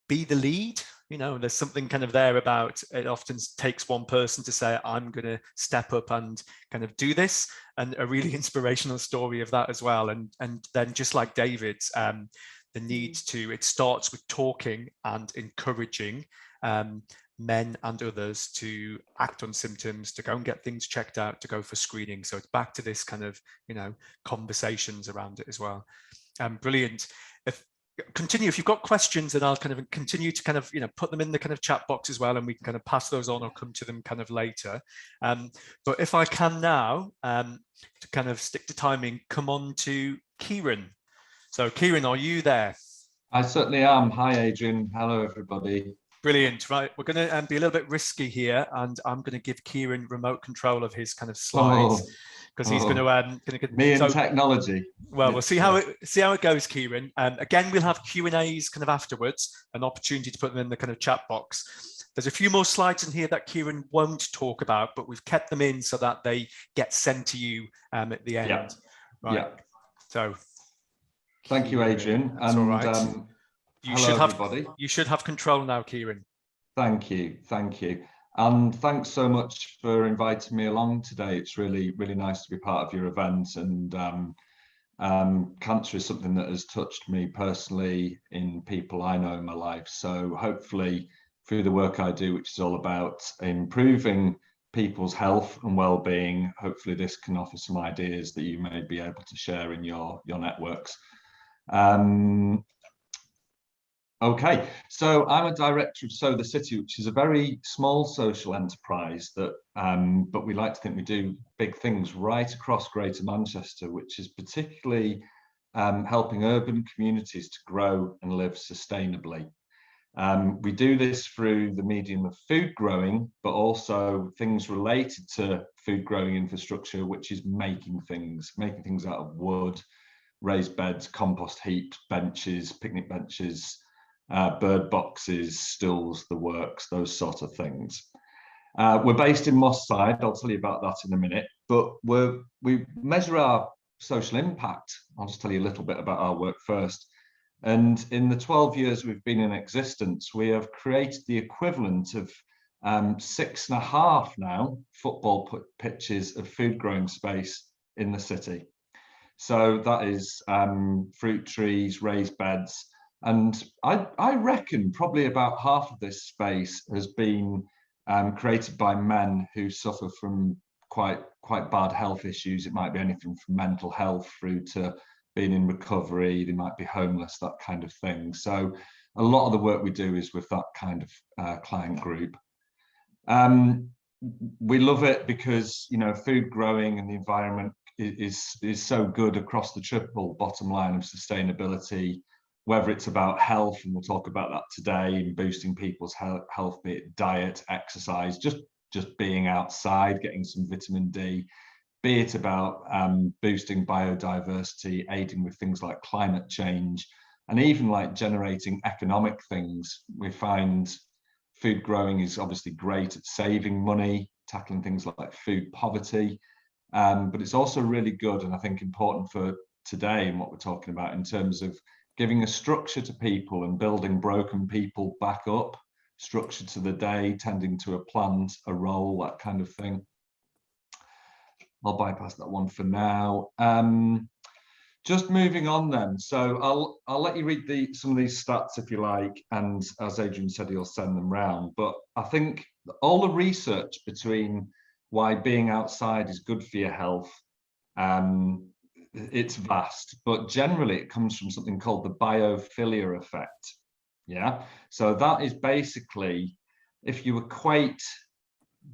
Be the lead. You know, there's something kind of there about it often takes one person to say, I'm going to step up and kind of do this, and a really inspirational story of that as well. And then just like David's, the need to, it starts with talking and encouraging men and others to act on symptoms, to go and get things checked out, to go for screening. So it's back to this kind of, you know, conversations around it as well. Brilliant. Continue if you've got questions, and I'll kind of continue to kind of, you know, put them in the kind of chat box as well, and we can kind of pass those on or come to them kind of later. But if I can now, to kind of stick to timing, come on to Kieran. So Kieran, are you there? I certainly am. Hi, Adrian. Hello, everybody. Brilliant. Right, we're going to be a little bit risky here, and I'm going to give Kieran remote control of his kind of slides, because he's going to get me and technology. Well, we'll see how it goes, Kieran. Again, we'll have Q&As kind of afterwards, an opportunity to put them in the kind of chat box. There's a few more slides in here that Kieran won't talk about, but we've kept them in so that they get sent to you at the end. Yeah. Right. Yeah. So, thank you, Adrian. That's all right. Hello, you should have control now, Kieran. Thank you. And thanks so much for inviting me along today. It's really, really nice to be part of your event. And cancer is something that has touched me personally in people I know in my life. So hopefully through the work I do, which is all about improving people's health and well-being, hopefully this can offer some ideas that you may be able to share in your networks. Okay, so I'm a director of Sow the City, which is a very small social enterprise that, but we like to think we do big things right across Greater Manchester, which is particularly helping urban communities to grow and live sustainably. We do this through the medium of food growing, but also things related to food growing infrastructure, which is making things out of wood, raised beds, compost heaps, benches, picnic benches, bird boxes, stools, the works, those sort of things. We're based in Moss Side. I'll tell you about that in a minute, but we measure our social impact. I'll just tell you a little bit about our work first. And in the 12 years we've been in existence, we have created the equivalent of 6.5 now football pitches of food growing space in the city. So that is fruit trees, raised beds. And I reckon probably about half of this space has been created by men who suffer from quite bad health issues. It might be anything from mental health through to being in recovery. They might be homeless, that kind of thing. So a lot of the work we do is with that kind of client group. We love it because, you know, food growing and the environment is so good across the triple bottom line of sustainability, whether it's about health, and we'll talk about that today, and boosting people's health, be it diet, exercise, just being outside, getting some vitamin D, be it about boosting biodiversity, aiding with things like climate change, and even like generating economic things. We find food growing is obviously great at saving money, tackling things like food poverty, but it's also really good, and I think important for today and what we're talking about in terms of giving a structure to people and building broken people back up, structure to the day, tending to a plant, a role, that kind of thing. I'll bypass that one for now. Just moving on then. So I'll let you read some of these stats if you like, and as Adrian said, he'll send them round. But I think all the research between why being outside is good for your health, it's vast, but generally it comes from something called the biophilia effect. Yeah, so that is basically, if you equate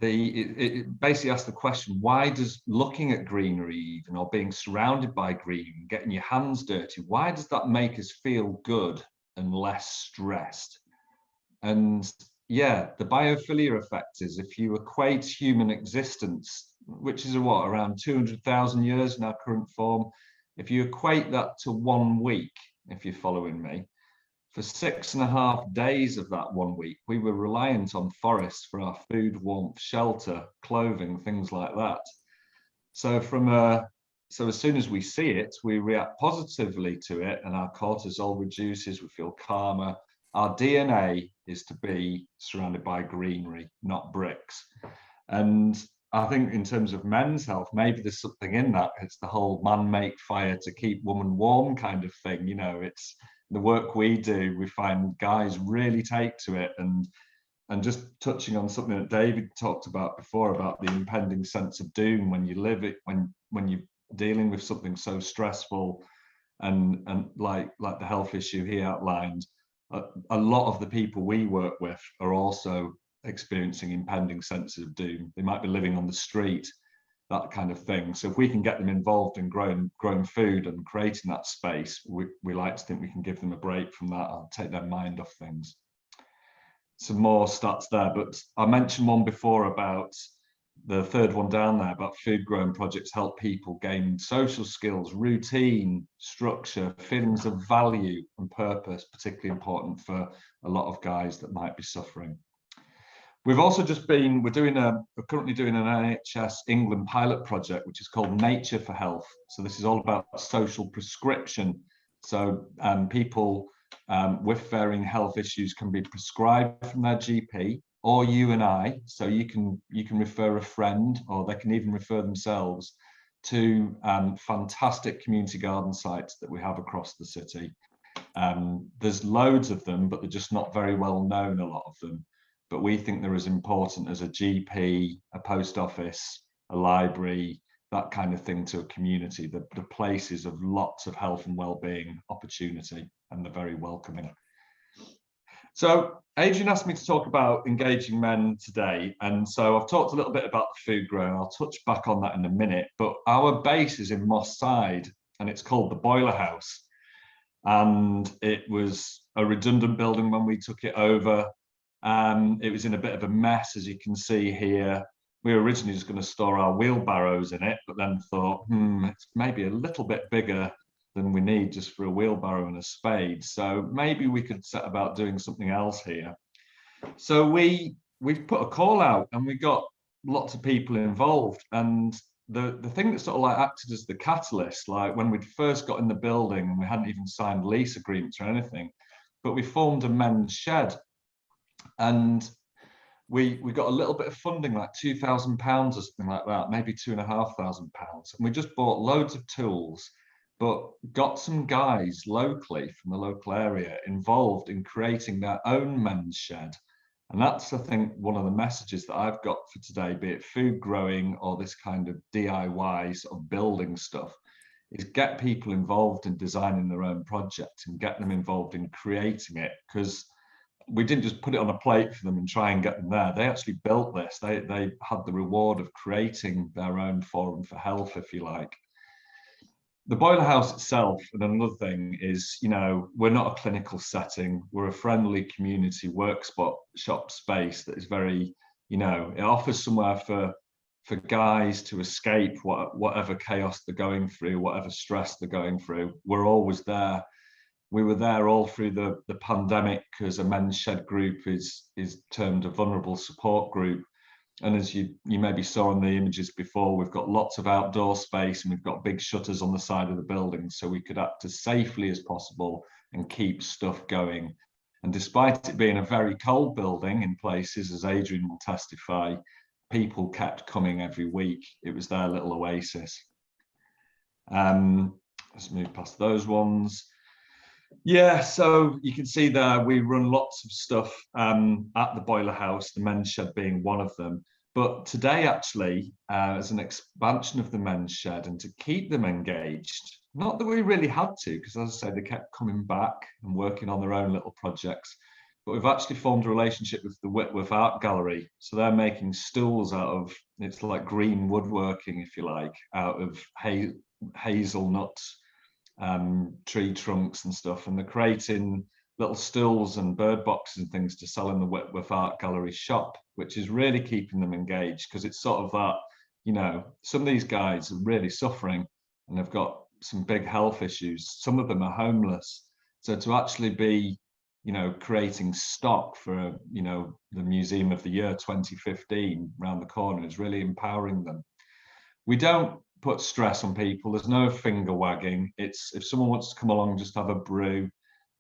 it basically asks the question, why does looking at greenery even, or being surrounded by green, getting your hands dirty, why does that make us feel good and less stressed? And yeah, the biophilia effect is, if you equate human existence, which is around 200,000 years in our current form, if you equate that to 1 week, if you're following me, for 6.5 days of that 1 week, we were reliant on forests for our food, warmth, shelter, clothing, things like that. So so as soon as we see it, we react positively to it, and our cortisol reduces, we feel calmer. Our DNA is to be surrounded by greenery, not bricks. And I think in terms of men's health, maybe there's something in that. It's the whole man make fire to keep woman warm kind of thing. You know, it's the work we do, we find guys really take to it. And just touching on something that David talked about before, about the impending sense of doom when you live it, when you're dealing with something so stressful, and like the health issue he outlined, a lot of the people we work with are also experiencing impending senses of doom. They might be living on the street, that kind of thing. So if we can get them involved in growing food and creating that space, we like to think we can give them a break from that and take their mind off things. Some more stats there, but I mentioned one before about the third one down there, about food growing projects help people gain social skills, routine, structure, feelings of value and purpose, particularly important for a lot of guys that might be suffering. We've also just been, we're currently doing an NHS England pilot project, which is called Nature for Health. So this is all about social prescription. So people with varying health issues can be prescribed from their GP, or you and I. So you can refer a friend, or they can even refer themselves to fantastic community garden sites that we have across the city. There's loads of them, but they're just not very well known, a lot of them. But we think they're as important as a GP, a post office, a library, that kind of thing to a community. The places of lots of health and well-being opportunity, and they're very welcoming. So Adrian asked me to talk about engaging men today. And so I've talked a little bit about the food growing. I'll touch back on that in a minute. But our base is in Moss Side, and it's called the Boiler House. And it was a redundant building when we took it over. It was in a bit of a mess, as you can see here. We were originally just going to store our wheelbarrows in it, but then thought, it's maybe a little bit bigger than we need just for a wheelbarrow and a spade. So maybe we could set about doing something else here. So we've put a call out, and we got lots of people involved. And the thing that sort of like acted as the catalyst, like when we'd first got in the building and we hadn't even signed lease agreements or anything, but we formed a men's shed. And we got a little bit of funding, like £2,000 or something like that, maybe £2,500. And we just bought loads of tools, but got some guys locally from the local area involved in creating their own men's shed. And that's, I think, one of the messages that I've got for today, be it food growing or this kind of DIY sort of building stuff, is get people involved in designing their own project and get them involved in creating it. Because we didn't just put it on a plate for them and try and get them there. They actually built this. They had the reward of creating their own forum for health, if you like. The Boiler House itself, and another thing is, you know, we're not a clinical setting. We're a friendly community work shop space that is very, you know, it offers somewhere for guys to escape whatever chaos they're going through, whatever stress they're going through. We're always there. We were there all through the pandemic, because a men's shed group is termed a vulnerable support group. And as you maybe saw in the images before, we've got lots of outdoor space, and we've got big shutters on the side of the building, so we could act as safely as possible and keep stuff going. And despite it being a very cold building in places, as Adrian will testify, people kept coming every week. It was their little oasis. let's move past those ones. Yeah, so you can see there we run lots of stuff at the boiler house, the men's shed being one of them. But today, actually, as an expansion of the men's shed and to keep them engaged, not that we really had to, because as I say, they kept coming back and working on their own little projects, but we've actually formed a relationship with the Whitworth Art Gallery. So they're making stools out of, it's like green woodworking, if you like, out of hazelnuts, tree trunks and stuff, and they're creating little stools and bird boxes and things to sell in the Whitworth Art Gallery shop, which is really keeping them engaged, because it's sort of that, you know, some of these guys are really suffering and they've got some big health issues. Some of them are homeless. So to actually be, you know, creating stock for, you know, the Museum of the Year 2015 around the corner is really empowering them. We don't put stress on people. There's no finger wagging. It's if someone wants to come along, just have a brew,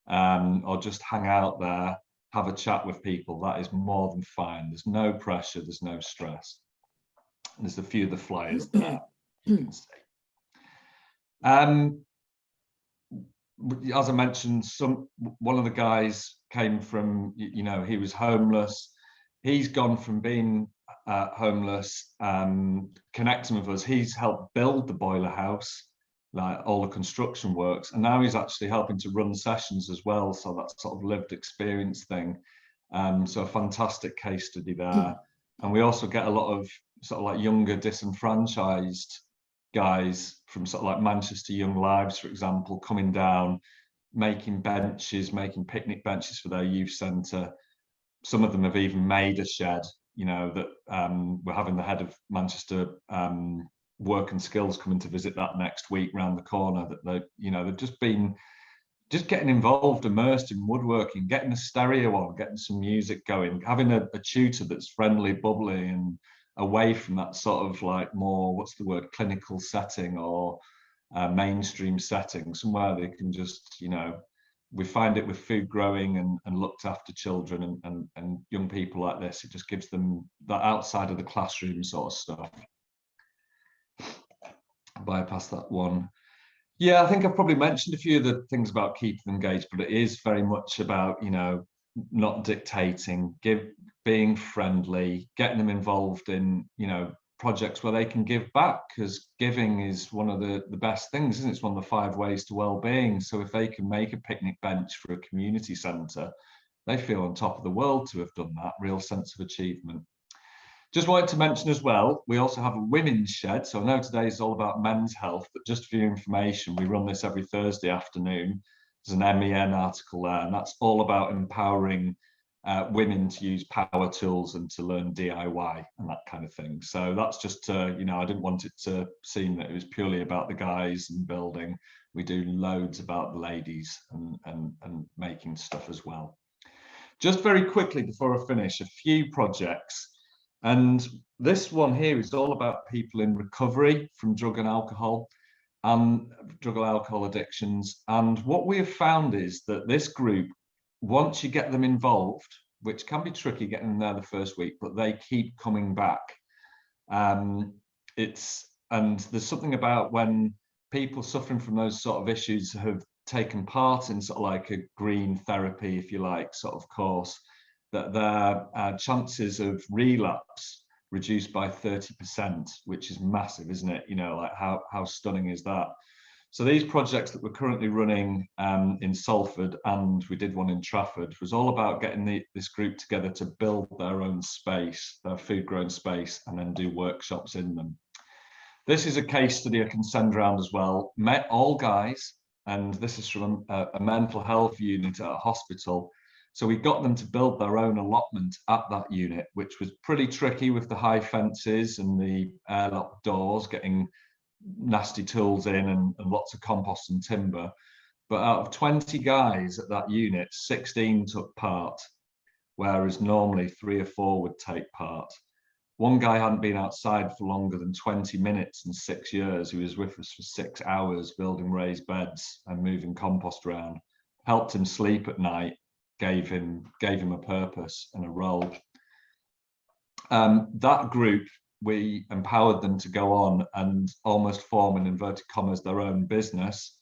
or just hang out there, have a chat with people, that is more than fine. There's no pressure, there's no stress. And there's a few of the flyers there, you can see. As I mentioned, one of the guys came from, you know, he was homeless. He's gone from being homeless, connecting with us. He's helped build the boiler house, like all the construction works, and now he's actually helping to run sessions as well. So that's sort of lived experience thing. So a fantastic case study there. And we also get a lot of sort of like younger disenfranchised guys from sort of like Manchester Young Lives, for example, coming down, making benches, making picnic benches for their youth centre. Some of them have even made a shed, you know, that we're having the head of Manchester Work and Skills coming to visit that next week round the corner, that they, you know, they've just been getting involved, immersed in woodworking, getting a stereo on, getting some music going, having a tutor that's friendly, bubbly, and away from that sort of like more, what's the word, clinical setting or mainstream setting, somewhere they can just, you know, we find it with food growing and looked after children and young people like this, it just gives them that outside of the classroom sort of stuff. Bypass that one. Yeah, I think I've probably mentioned a few of the things about keeping them engaged, but it is very much about, you know, not dictating, being friendly, getting them involved in, you know, projects where they can give back, because giving is one of the best things, isn't it? It's one of the 5 ways to well-being. So if they can make a picnic bench for a community centre, they feel on top of the world to have done that, real sense of achievement. Just wanted to mention as well, we also have a women's shed. So I know today is all about men's health, but just for your information, we run this every Thursday afternoon. There's an MEN article there, and that's all about empowering women to use power tools and to learn DIY and that kind of thing. So that's just, you know, I didn't want it to seem that it was purely about the guys and building. We do loads about the ladies and making stuff as well. Just very quickly before I finish, a few projects. And this one here is all about people in recovery from drug and alcohol addictions. And what we have found is that this group, once you get them involved, which can be tricky getting them there the first week, but they keep coming back. And there's something about when people suffering from those sort of issues have taken part in sort of like a green therapy, if you like, sort of course, that their chances of relapse reduced by 30%, which is massive, isn't it? You know, like how stunning is that? So these projects that we're currently running in Salford, and we did one in Trafford, was all about getting this group together to build their own space, their food grown space, and then do workshops in them. This is a case study I can send around as well. Met all guys, and this is from a mental health unit at a hospital. So we got them to build their own allotment at that unit, which was pretty tricky with the high fences and the airlock doors, getting nasty tools in and lots of compost and timber. But out of 20 guys at that unit, 16 took part, whereas normally 3 or 4 would take part. One guy hadn't been outside for longer than 20 minutes in 6 years. He was with us for 6 hours building raised beds and moving compost around, helped him sleep at night, gave him a purpose and a role. That group, we empowered them to go on and almost form, in inverted commas, their own business.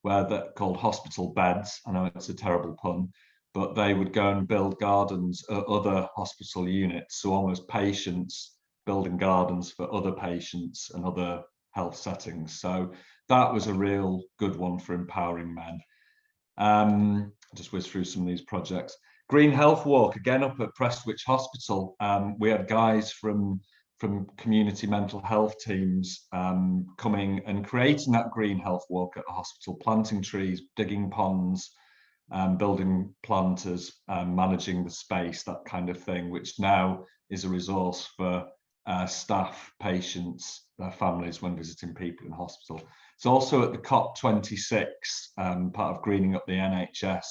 where they're called hospital beds. I know it's a terrible pun, but they would go and build gardens at other hospital units. So almost patients building gardens for other patients and other health settings. So that was a real good one for empowering men. I'll just whiz through some of these projects. Green Health Walk, again up at Prestwich Hospital. We had guys from community mental health teams coming and creating that Green Health Walk at the hospital, planting trees, digging ponds, building planters, managing the space, that kind of thing, which now is a resource for staff, patients, their families when visiting people in hospital. It's also at the COP26, part of Greening Up the NHS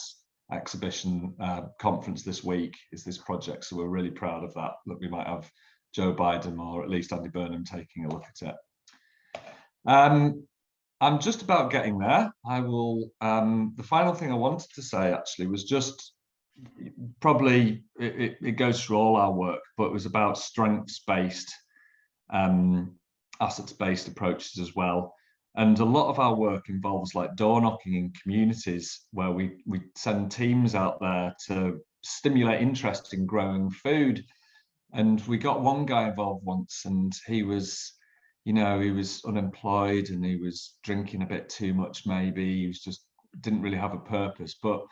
exhibition conference this week is this project. So we're really proud of that, that we might have Joe Biden or at least Andy Burnham taking a look at it. I'm just about getting there. I will, the final thing I wanted to say actually was just probably, it goes through all our work, but it was about strengths-based, assets-based approaches as well. And a lot of our work involves like door knocking in communities where we send teams out there to stimulate interest in growing food. And we got one guy involved once, and he was, you know, he was unemployed and he was drinking a bit too much, maybe. He was just, didn't really have a purpose. But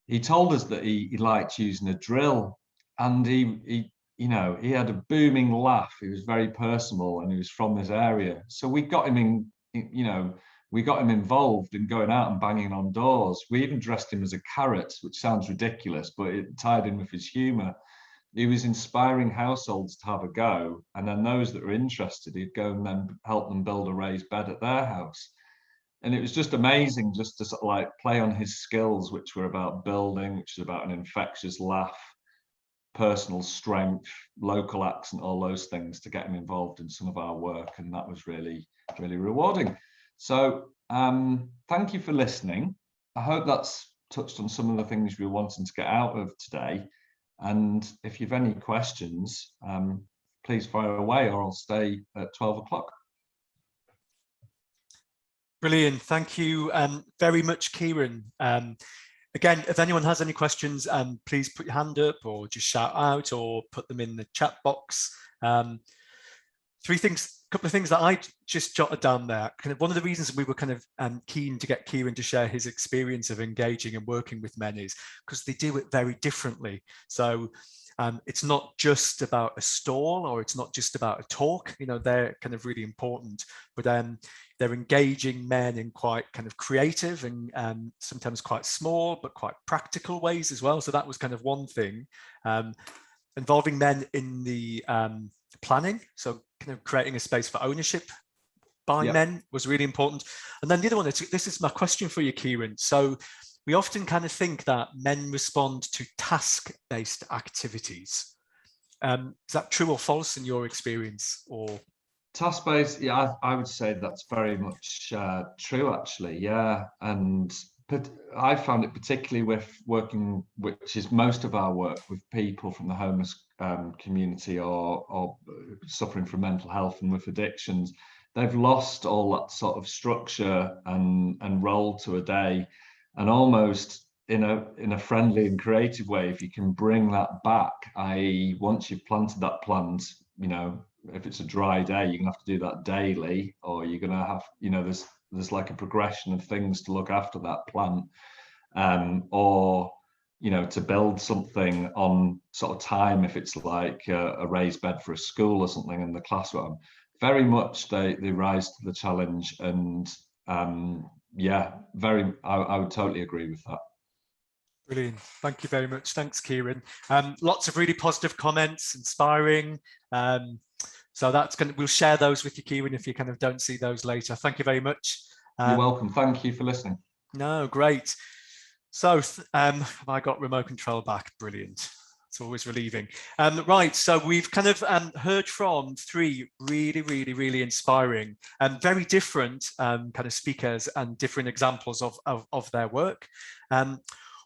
he told us that he liked using a drill, and he you know, he had a booming laugh. He was very personal and he was from this area. So we got him in, you know, we got him involved in going out and banging on doors. We even dressed him as a carrot, which sounds ridiculous, but it tied in with his humor. He was inspiring households to have a go, and then those that were interested, he'd go and then help them build a raised bed at their house. And it was just amazing just to sort of like play on his skills, which were about building, which is about an infectious laugh, personal strength, local accent, all those things, to get him involved in some of our work. And that was really, really rewarding. So thank you for listening. I hope that's touched on some of the things we were wanting to get out of today. And if you've any questions, please fire away, or I'll stay at 12 o'clock. Brilliant. Thank you very much, Kieran. Again, if anyone has any questions, please put your hand up or just shout out or put them in the chat box. A couple of things that I just jotted down there. Kind of one of the reasons we were kind of keen to get Kieran to share his experience of engaging and working with men is because they do it very differently. So it's not just about a stall, or it's not just about a talk. You know, they're kind of really important, but they're engaging men in quite kind of creative and sometimes quite small but quite practical ways as well. So that was kind of one thing. Involving men in the planning, so kind of creating a space for ownership by men was really important. And then the other one, this is my question for you, Kieran. So we often kind of think that men respond to task-based activities. Is that true or false in your experience? Or task-based, yeah, I would say that's very much true, actually. Yeah, but I found it particularly with working, which is most of our work, with people from the homeless community or suffering from mental health and with addictions. They've lost all that sort of structure and role to a day, and almost in a friendly and creative way, if you can bring that back, i.e. once you've planted that plant, you know, if it's a dry day, you're gonna have to do that daily, or you're gonna have, you know, there's like a progression of things to look after that plant, or, you know, to build something on sort of time, if it's like a raised bed for a school or something in the classroom. Very much they rise to the challenge, and yeah, I would totally agree with that. Brilliant. Thank you very much. Thanks, Kieran. Lots of really positive comments, inspiring. So that's we'll share those with you, Kieran, if you kind of don't see those later. Thank you very much. You're welcome. Thank you for listening. No, great. So have I got remote control back? Brilliant. It's always relieving. Right, so we've kind of heard from three really inspiring and very different kind of speakers and different examples of their work.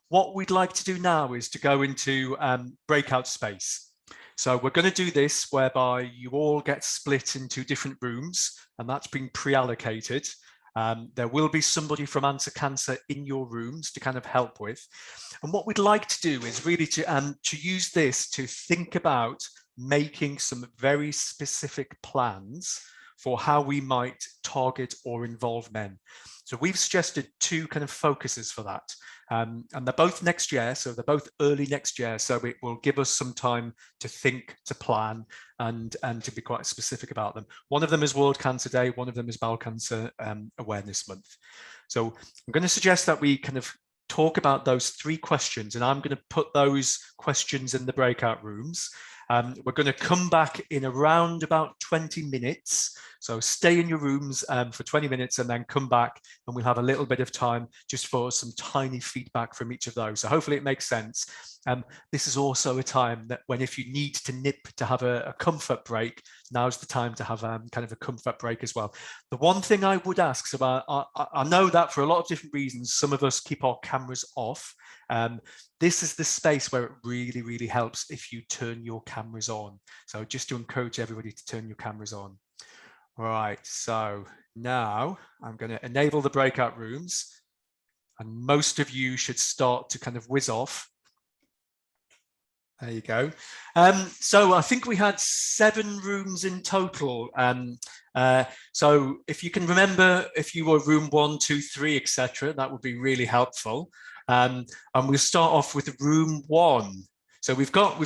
What we'd like to do now is to go into breakout space. So we're going to do this whereby you all get split into different rooms, and that's been pre-allocated. There will be somebody from Answer Cancer in your rooms to kind of help with. And what we'd like to do is really to use this to think about making some very specific plans for how we might target or involve men. So we've suggested 2 kind of focuses for that. And they're both next year, so they're both early next year. So it will give us some time to think, to plan, and to be quite specific about them. One of them is World Cancer Day, one of them is Bowel Cancer Awareness Month. So I'm going to suggest that we kind of talk about those 3 questions, and I'm going to put those questions in the breakout rooms. We're going to come back in around about 20 minutes. So stay in your rooms for 20 minutes and then come back, and we'll have a little bit of time just for some tiny feedback from each of those. So hopefully it makes sense. This is also a time that when, if you need to nip to have a comfort break, now's the time to have kind of a comfort break as well. The one thing I would ask, so I know that for a lot of different reasons, some of us keep our cameras off. This is the space where it really, really helps if you turn your cameras on. So just to encourage everybody to turn your cameras on. Right, so now I'm going to enable the breakout rooms, and most of you should start to kind of whiz off. There you go. So I think we had 7 rooms in total. So if you can remember, if you were room 1, 2, 3, etc., that would be really helpful. And we'll start off with room 1. So we've got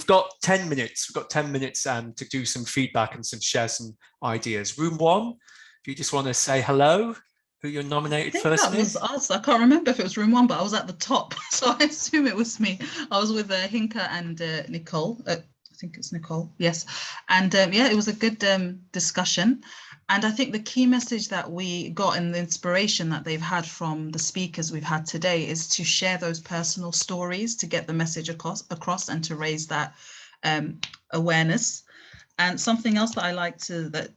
10 minutes. We've got 10 minutes to do some feedback and share some ideas. Room 1, if you just want to say hello, who you're nominated first. That was us. I can't remember if it was room 1, but I was at the top, so I assume it was me. I was with Hinka and Nicole. I think it's Nicole. Yes, and yeah, it was a good discussion. And I think the key message that we got and the inspiration that they've had from the speakers we've had today is to share those personal stories to get the message across and to raise that awareness. And something else that I like to, that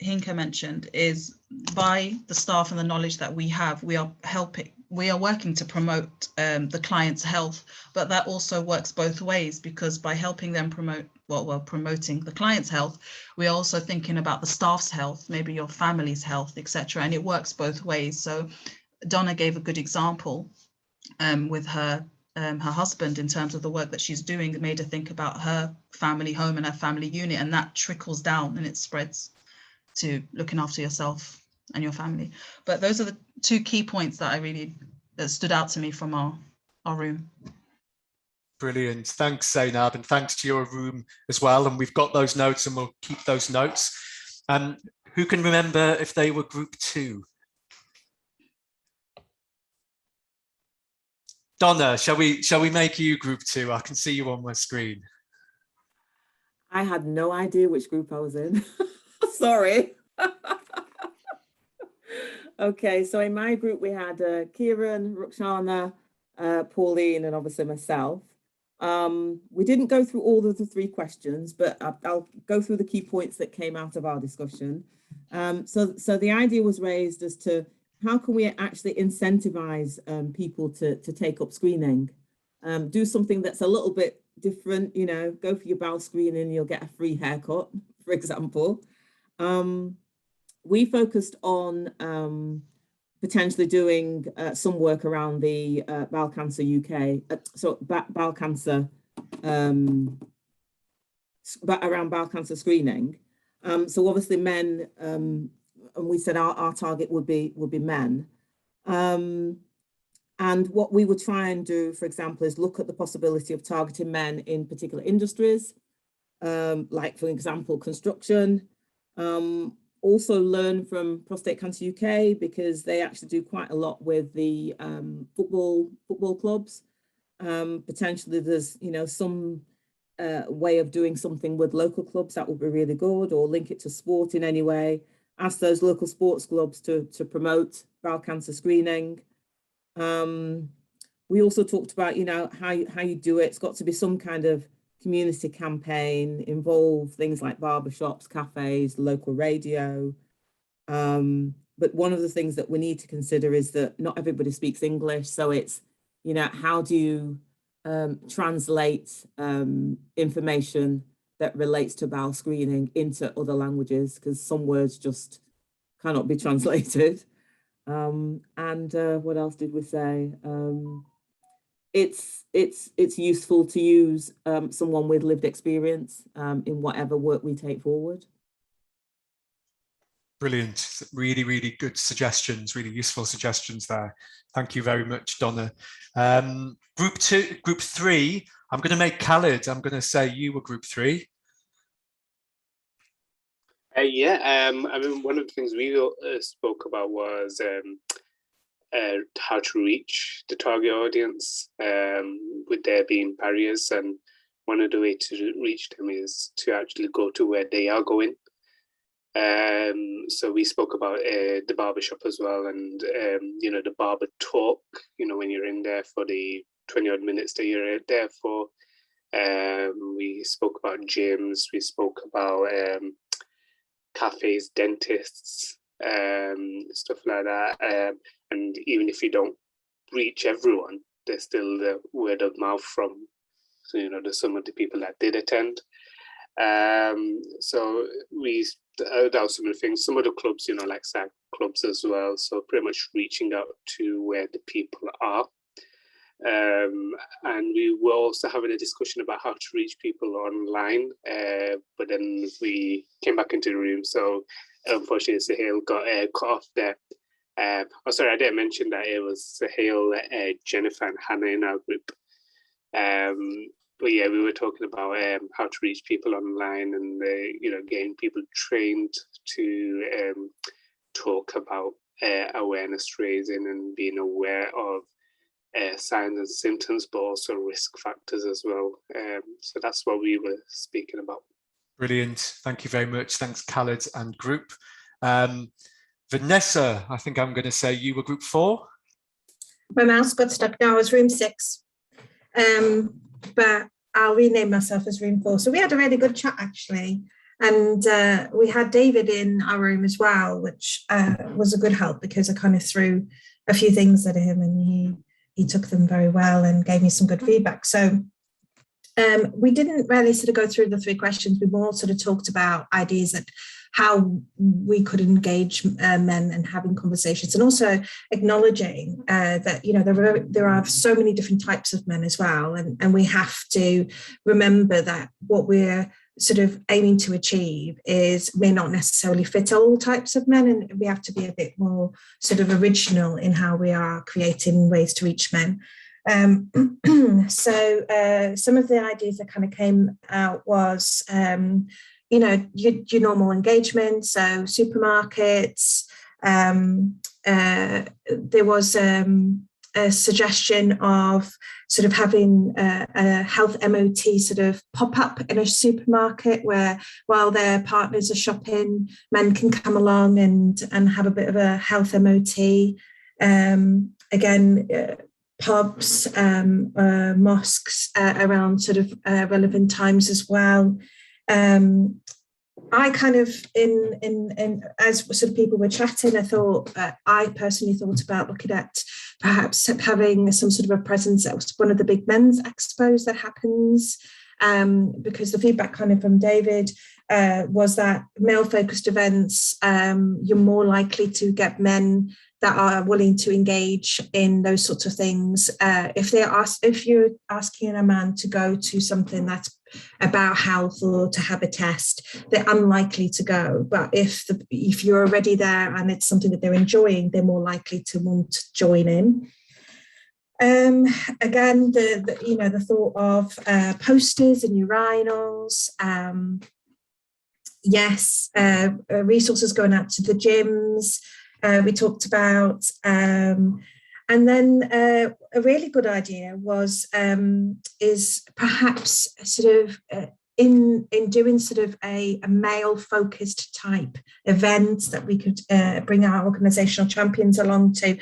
Hinka mentioned, is by the staff and the knowledge that we have, we are working to promote the client's health, but that also works both ways, because by helping them promote, well, promoting the client's health, we're also thinking about the staff's health, maybe your family's health, etc. And it works both ways. So Donna gave a good example with her husband in terms of the work that she's doing. It made her think about her family home and her family unit, and that trickles down and it spreads to looking after yourself and your family. But those are the 2 key points that that stood out to me from our room. Brilliant. Thanks, Zainab, and thanks to your room as well. And we've got those notes and we'll keep those notes. Who can remember if they were group 2? Donna, shall we make you group 2? I can see you on my screen. I had no idea which group I was in. Sorry. Okay, so in my group we had Kieran, Ruxana, Pauline, and obviously myself. We didn't go through all of the 3 questions, but I'll go through the key points that came out of our discussion. So the idea was raised as to how can we actually incentivize people to take up screening, do something that's a little bit different, you know, go for your bowel screening, you'll get a free haircut, for example. We focused on potentially doing some work around the Bowel Cancer UK, bowel cancer, around bowel cancer screening. So obviously men, and we said our target would be men. And what we would try and do, for example, is look at the possibility of targeting men in particular industries, like, for example, construction. Also learn from Prostate Cancer UK, because they actually do quite a lot with the football clubs. Potentially there's, you know, some way of doing something with local clubs that would be really good, or link it to sport in any way. Ask those local sports clubs to promote bowel cancer screening. We also talked about, you know, how you do it. It's got to be some kind of community campaign, involve things like barbershops, cafes, local radio. But one of the things that we need to consider is that not everybody speaks English. So it's, you know, how do you translate information that relates to bowel screening into other languages, because some words just cannot be translated. And what else did we say? It's useful to use someone with lived experience in whatever work we take forward. Brilliant. Really, really good suggestions, really useful suggestions there. Thank you very much, Donna. Group 3, I'm going to make Khaled. I'm going to say you were group 3. I mean, one of the things we spoke about was how to reach the target audience with there being barriers, and one of the ways to reach them is to actually go to where they are going. So we spoke about the barbershop as well, and you know, the barber talk, you know, when you're in there for the 20 odd minutes that you're there for. We spoke about gyms, we spoke about cafes, dentists, stuff like that. And even if you don't reach everyone, there's still the word of mouth from, so, you know, some of the people that did attend. So that was some of the things. Some of the clubs, you know, like SAG clubs as well. So pretty much reaching out to where the people are. And we were also having a discussion about how to reach people online, but then we came back into the room. So unfortunately, Sahil got cut off there. Oh, sorry, I didn't mention that it was Sahil, Jennifer, and Hannah in our group. But yeah, we were talking about how to reach people online, and you know, getting people trained to talk about awareness raising and being aware of signs and symptoms, but also risk factors as well. So that's what we were speaking about. Brilliant. Thank you very much. Thanks, Khaled and group. Vanessa, I think I'm going to say you were group 4. My mouse got stuck. Now I was room 6. But I'll rename myself as room 4. So we had a really good chat, actually. And we had David in our room as well, which was a good help, because I kind of threw a few things at him and he took them very well and gave me some good feedback. So we didn't really sort of go through the 3 questions. We more sort of talked about ideas that how we could engage men and having conversations, and also acknowledging that, you know, there are so many different types of men as well. And we have to remember that what we're sort of aiming to achieve may not necessarily fit all types of men, and we have to be a bit more sort of original in how we are creating ways to reach men. So some of the ideas that kind of came out was, you know, your normal engagement, so supermarkets. There was a suggestion of sort of having a health MOT sort of pop up in a supermarket, where while their partners are shopping, men can come along and have a bit of a health MOT. Again, pubs, mosques around sort of relevant times as well. I kind of, in as sort of people were chatting, I personally thought about looking at perhaps having some sort of a presence at one of the big men's expos that happens, because the feedback kind of from David was that male-focused events, you're more likely to get men that are willing to engage in those sorts of things. If you're asking a man to go to something that's about health or to have a test, they're unlikely to go. But if you're already there and it's something that they're enjoying, they're more likely to want to join in. Again, the thought of posters and urinals. Yes, resources going out to the gyms. We talked about, and then a really good idea is perhaps sort of in doing sort of a male focused type event that we could bring our organizational champions along to,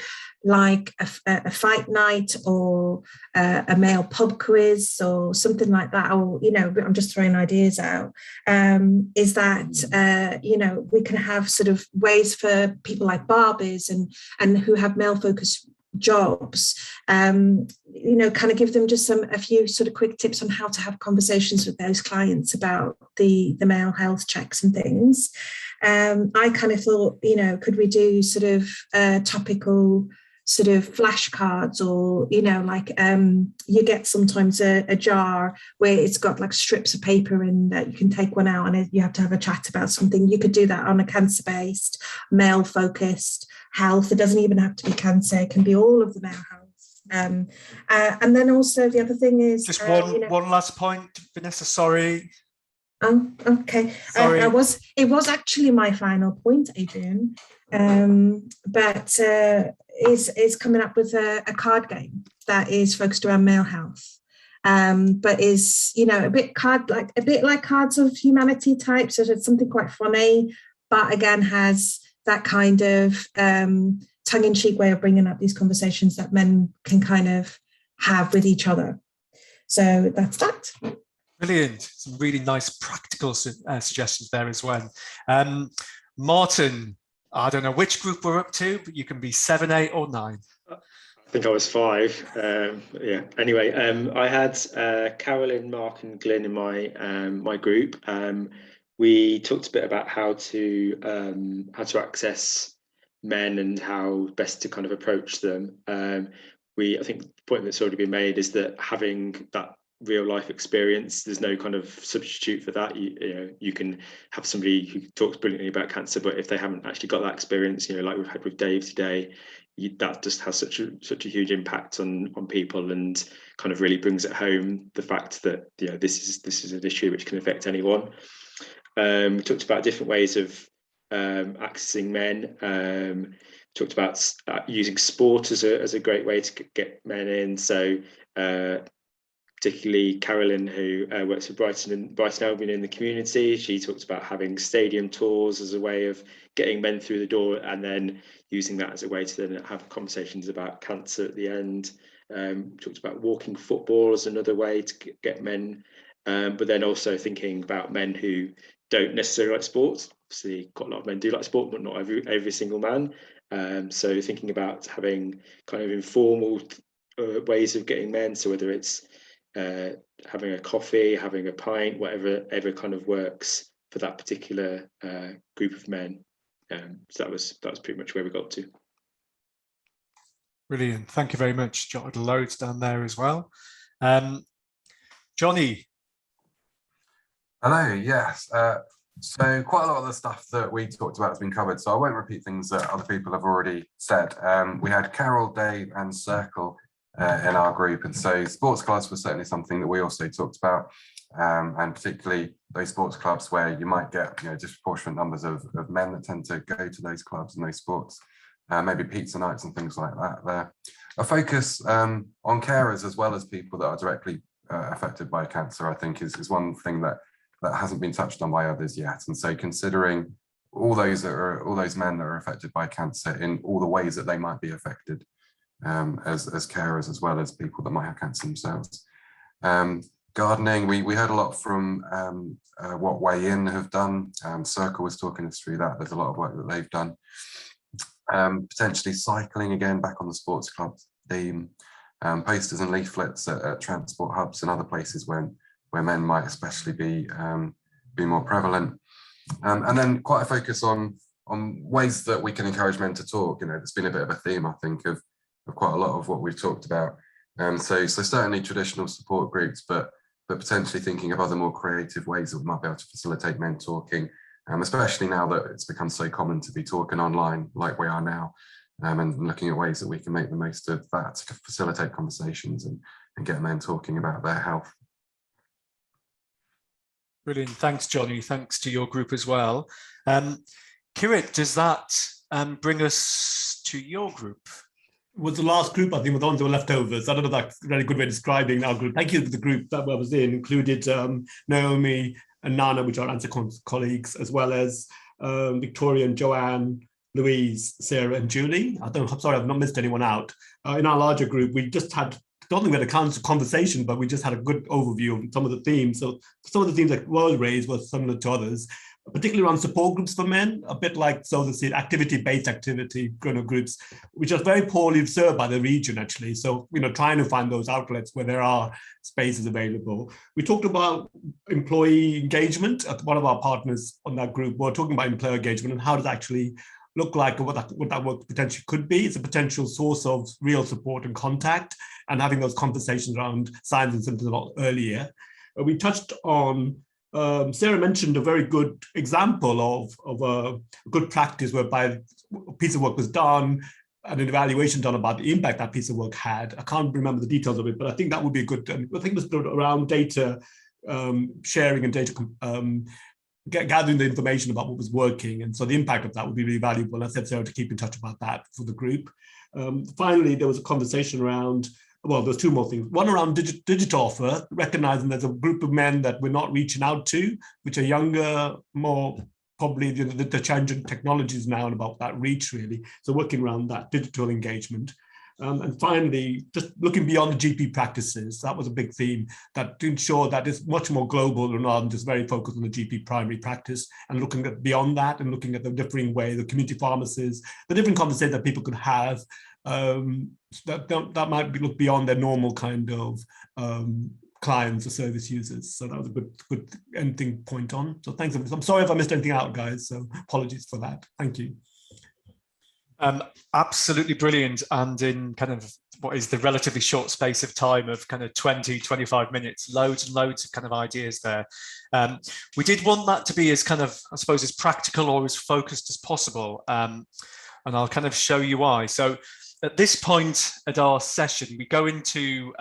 like a fight night or a male pub quiz or something like that. Or, you know, I'm just throwing ideas out. Is that, you know, we can have sort of ways for people like barbers and who have male focused jobs, you know, kind of give them just a few sort of quick tips on how to have conversations with those clients about the male health checks and things. I kind of thought, you know, could we do sort of topical sort of flashcards, or, you know, like you get sometimes a jar where it's got like strips of paper in that you can take one out and you have to have a chat about something. You could do that on a cancer-based, male-focused health. It doesn't even have to be cancer, it can be all of the male health. And then also the other thing is just one last point, Vanessa, sorry. Oh, okay. Sorry. It was actually my final point, Adrian. But is coming up with a card game that is focused around male health, but is, you know, a bit like Cards of Humanity type. So it's something quite funny, but again has that kind of tongue-in-cheek way of bringing up these conversations that men can kind of have with each other. So that's that. Brilliant. Some really nice practical suggestions there as well. Martin, I don't know which group we're up to, but you can be 7, 8 or 9. I think I was 5. Yeah. Anyway, I had Carolyn, Mark and Glyn in my group. We talked a bit about how to access men and how best to kind of approach them. I think the point that's already been made is that having that real life experience, there's no kind of substitute for that. You can have somebody who talks brilliantly about cancer, but if they haven't actually got that experience, you know, like we've had with Dave today, that just has such a huge impact on people, and kind of really brings it home the fact that, you know, this is an issue which can affect anyone. We talked about different ways of accessing men. Talked about using sport as a great way to get men in. So particularly Carolyn, who works for Brighton Albion in the community, she talks about having stadium tours as a way of getting men through the door, and then using that as a way to then have conversations about cancer at the end. Talked about walking football as another way to get men, but then also thinking about men who don't necessarily like sports. Obviously, quite a lot of men do like sport, but not every single man. So thinking about having kind of informal ways of getting men. So whether it's having a coffee, having a pint, whatever kind of works for that particular group of men. So that was pretty much where we got to. Brilliant. Thank you very much. Jotted loads down there as well. Johnny. Hello. Yes. So quite a lot of the stuff that we talked about has been covered, so I won't repeat things that other people have already said. We had Carol, Dave and Circle in our group, and so sports clubs was certainly something that we also talked about, and particularly those sports clubs where you might get, you know, disproportionate numbers of men that tend to go to those clubs and those sports, maybe pizza nights and things like that there. A focus on carers as well as people that are directly affected by cancer, I think is one thing that hasn't been touched on by others yet. And so considering all those men that are affected by cancer in all the ways that they might be affected as carers, as well as people that might have cancer themselves. Gardening, we heard a lot from what Way In have done. Circle was talking us through that. There's a lot of work that they've done. Potentially cycling, again, back on the sports club theme. Posters and leaflets at transport hubs and other places where men might especially be more prevalent. And then quite a focus on ways that we can encourage men to talk. You know, there's been a bit of a theme, I think, of quite a lot of what we've talked about. So certainly traditional support groups, but potentially thinking of other more creative ways that we might be able to facilitate men talking, especially now that it's become so common to be talking online like we are now, and looking at ways that we can make the most of that to facilitate conversations and get men talking about their health. Brilliant. Thanks, Johnny. Thanks to your group as well. Kirit, does that bring us to your group? Was the last group, I think, were the ones that were leftovers. I don't know if that's a very good way of describing our group. Thank you to the group that I was in, included Naomi and Nana, which are answer colleagues, as well as Victoria and Joanne, Louise, Sarah and Julie. I'm sorry, I've not missed anyone out. In our larger group, we just had, I don't think we had a conversation, but we just had a good overview of some of the themes. So some of the themes that were raised were similar to others. particularly around support groups for men, a bit like activity-based activity groups, which are very poorly served by the region, actually. So, trying to find those outlets where there are spaces available. We talked about employee engagement. One of our partners on that group were talking about employer engagement and how does it actually look like, and what that work potentially could be. It's a potential source of real support and contact, and having those conversations around signs and symptoms a lot earlier. We touched on, Sarah mentioned a very good example of a good practice whereby a piece of work was done and an evaluation done about the impact that piece of work had. I can't remember the details of it, but I think that would be a good, I think it was around data sharing and data gathering the information about what was working. And so the impact of that would be really valuable. I said Sarah to keep in touch about that for the group. Finally, there was a conversation around, well, there's two more things. One around digital offer, recognizing there's a group of men that we're not reaching out to, which are younger, more probably the challenging technologies now and about that reach, really. So working around that digital engagement. And finally, just looking beyond the GP practices, that was a big theme, that to ensure that it's much more global rather than just very focused on the GP primary practice, and looking at beyond that and looking at the differing way, the community pharmacies, the different conversations that people could have that might look beyond their normal kind of clients or service users. So that was a good ending point on. So thanks. I'm sorry if I missed anything out, guys. So apologies for that. Thank you. Absolutely brilliant. And in kind of what is the relatively short space of time of kind of 20, 25 minutes, loads and loads of kind of ideas there. We did want that to be as kind of, I suppose, as practical or as focused as possible. And I'll kind of show you why. So at this point at our session, we go into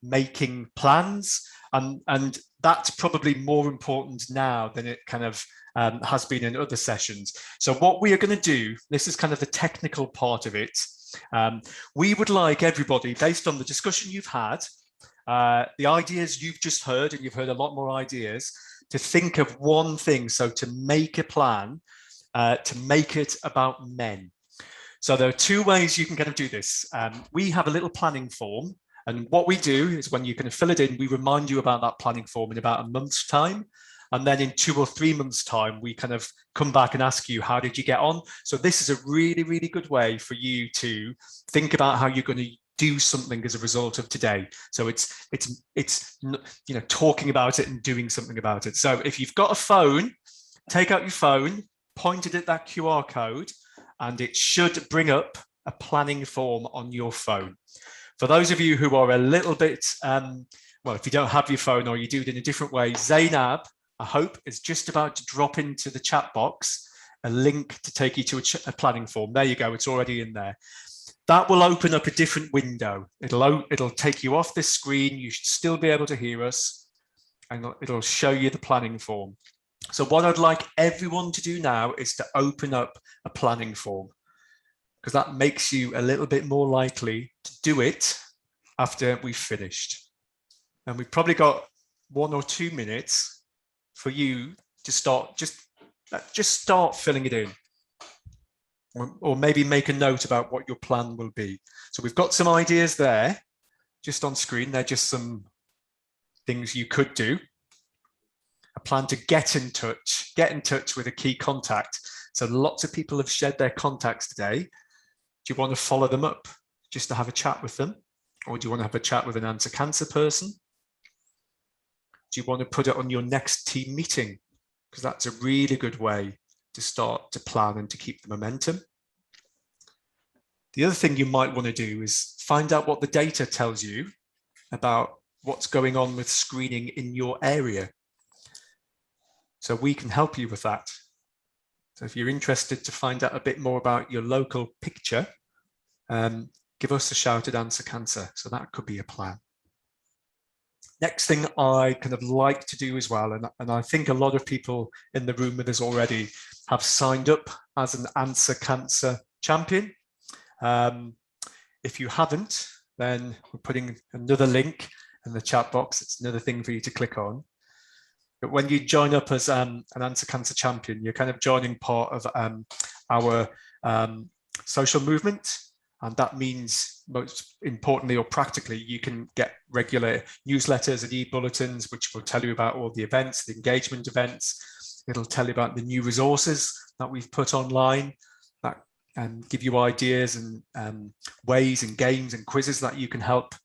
making plans, and that's probably more important now than it kind of has been in other sessions. So what we are going to do, this is kind of the technical part of it. We would like everybody, based on the discussion you've had, the ideas you've just heard, and you've heard a lot more ideas, to think of one thing. So to make a plan, to make it about men. So there are two ways you can kind of do this. We have a little planning form, and what we do is when you kind of fill it in, we remind you about that planning form in about a month's time. And then in 2 or 3 months' time, we kind of come back and ask you, how did you get on? So this is a really, really good way for you to think about how you're going to do something as a result of today. So it's talking about it and doing something about it. So if you've got a phone, take out your phone, point it at that QR code, and it should bring up a planning form on your phone. For those of you who are a little bit, well, if you don't have your phone or you do it in a different way, Zainab, I hope, is just about to drop into the chat box a link to take you to a planning form. There you go, it's already in there. That will open up a different window. It'll take you off this screen. You should still be able to hear us, and it'll show you the planning form. So what I'd like everyone to do now is to open up a planning form, because that makes you a little bit more likely to do it after we've finished. And we've probably got 1 or 2 minutes for you to start, just start filling it in, or maybe make a note about what your plan will be. So we've got some ideas there, just on screen. They're just some things you could do. A plan to get in touch with a key contact. So lots of people have shared their contacts today. Do you want to follow them up just to have a chat with them? Or do you want to have a chat with an Answer Cancer person? Do you want to put it on your next team meeting? Because that's a really good way to start to plan and to keep the momentum. The other thing you might want to do is find out what the data tells you about what's going on with screening in your area. So we can help you with that. So if you're interested to find out a bit more about your local picture, give us a shout at Answer Cancer. So that could be a plan. Next thing I kind of like to do as well, and I think a lot of people in the room with us already have signed up as an Answer Cancer champion. If you haven't, then we're putting another link in the chat box. It's another thing for you to click on. But when you join up as an Answer Cancer champion, you're kind of joining part of our social movement. And that means, most importantly or practically, you can get regular newsletters and e-bulletins, which will tell you about all the events, the engagement events. It'll tell you about the new resources that we've put online that give you ideas and ways and games and quizzes that you can help.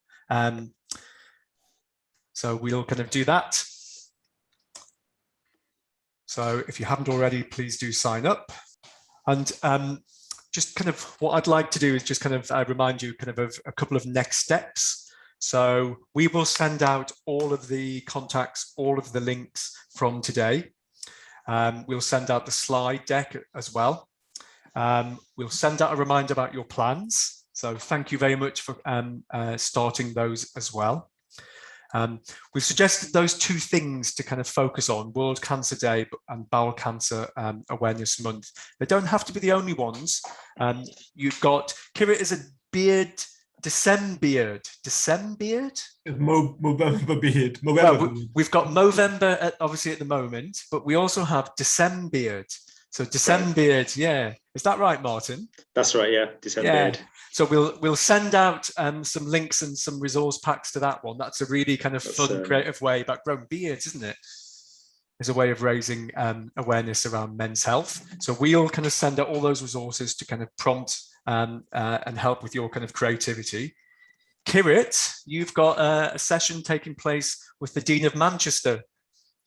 So we'll kind of do that. So if you haven't already, please do sign up. And just kind of what I'd like to do is just kind of remind you kind of a couple of next steps. So we will send out all of the contacts, all of the links from today. We'll send out the slide deck as well. We'll send out a reminder about your plans. So thank you very much for starting those as well. We've suggested those two things to kind of focus on: World Cancer Day and Bowel Cancer Awareness Month. They don't have to be the only ones. You've got, Kira is a beard, December beard. Movember beard. Well, we've got Movember obviously at the moment, but we also have December beard. So December beard, yeah. Is that right, Martin? That's right, yeah, December beard. So we'll send out some links and some resource packs to that one. That's a really kind of fun, creative way about growing beards, isn't it? As a way of raising awareness around men's health. So we'll kind of send out all those resources to kind of prompt and help with your kind of creativity. Kirit, you've got a session taking place with the Dean of Manchester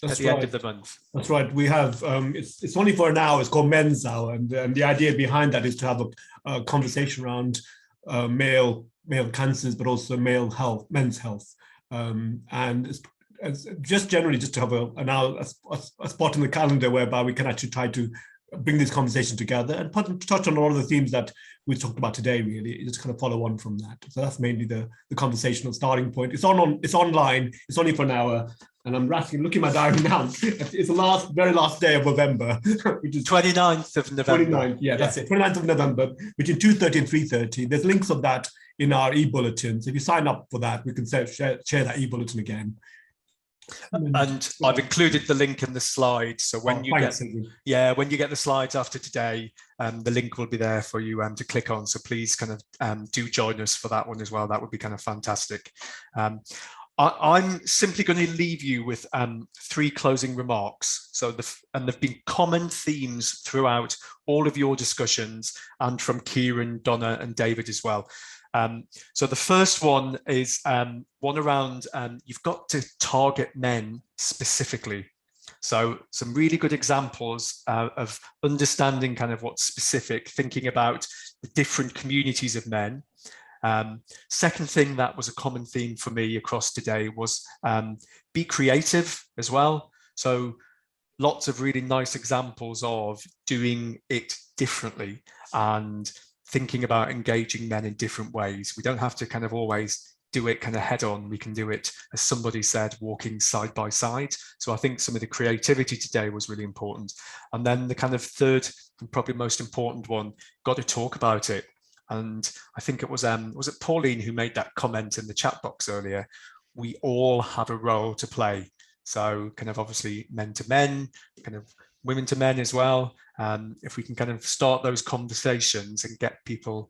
at the end of the month. That's right. We have, it's only for an hour. It's called Men's Hour. And the idea behind that is to have a conversation around male cancers, but also men's health. And it's just generally just to have a spot in the calendar whereby we can actually try to bring this conversation together and touch on all of the themes that we talked about today, really. Just kind of follow on from that. So that's mainly the conversational starting point. It's online, it's only for an hour. And I'm looking at my diary now. It's the very last day of November, which is 29th of November. 29th, yeah, that's it. 29th of November, between 2:30 and 3:30. There's links of that in our e-bulletins. If you sign up for that, we can share that e-bulletin again. And I've included the link in the slide. So when you get the slides after today, the link will be there for you to click on. So please kind of do join us for that one as well. That would be kind of fantastic. I'm simply going to leave you with 3 closing remarks. So there've been common themes throughout all of your discussions and from Kieran, Donna and David as well. So the first one is one around you've got to target men specifically. So some really good examples of understanding kind of what's specific, thinking about the different communities of men. Second thing that was a common theme for me across today was be creative as well. So lots of really nice examples of doing it differently and thinking about engaging men in different ways. We don't have to kind of always do it kind of head on. We can do it, as somebody said, walking side by side. So I think some of the creativity today was really important. And then the kind of third and probably most important one, got to talk about it. And I think it was it Pauline who made that comment in the chat box earlier? We all have a role to play. So kind of obviously men to men, kind of women to men as well. If we can kind of start those conversations and get people,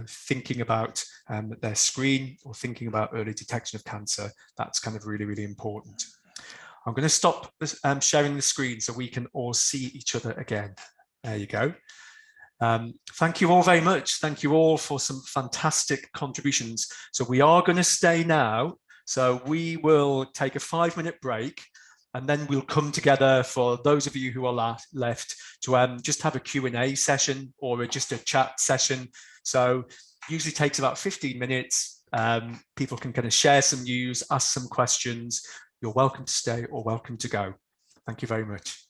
thinking about their screen or thinking about early detection of cancer, that's kind of really, really important. I'm going to stop sharing the screen so we can all see each other again. There you go. Thank you all very much. Thank you all for some fantastic contributions. So we are going to stay now. So we will take a 5-minute break and then we'll come together for those of you who are left to just have a Q&A session or just a chat session. So usually takes about 15 minutes. People can kind of share some news, ask some questions. You're welcome to stay or welcome to go. Thank you very much.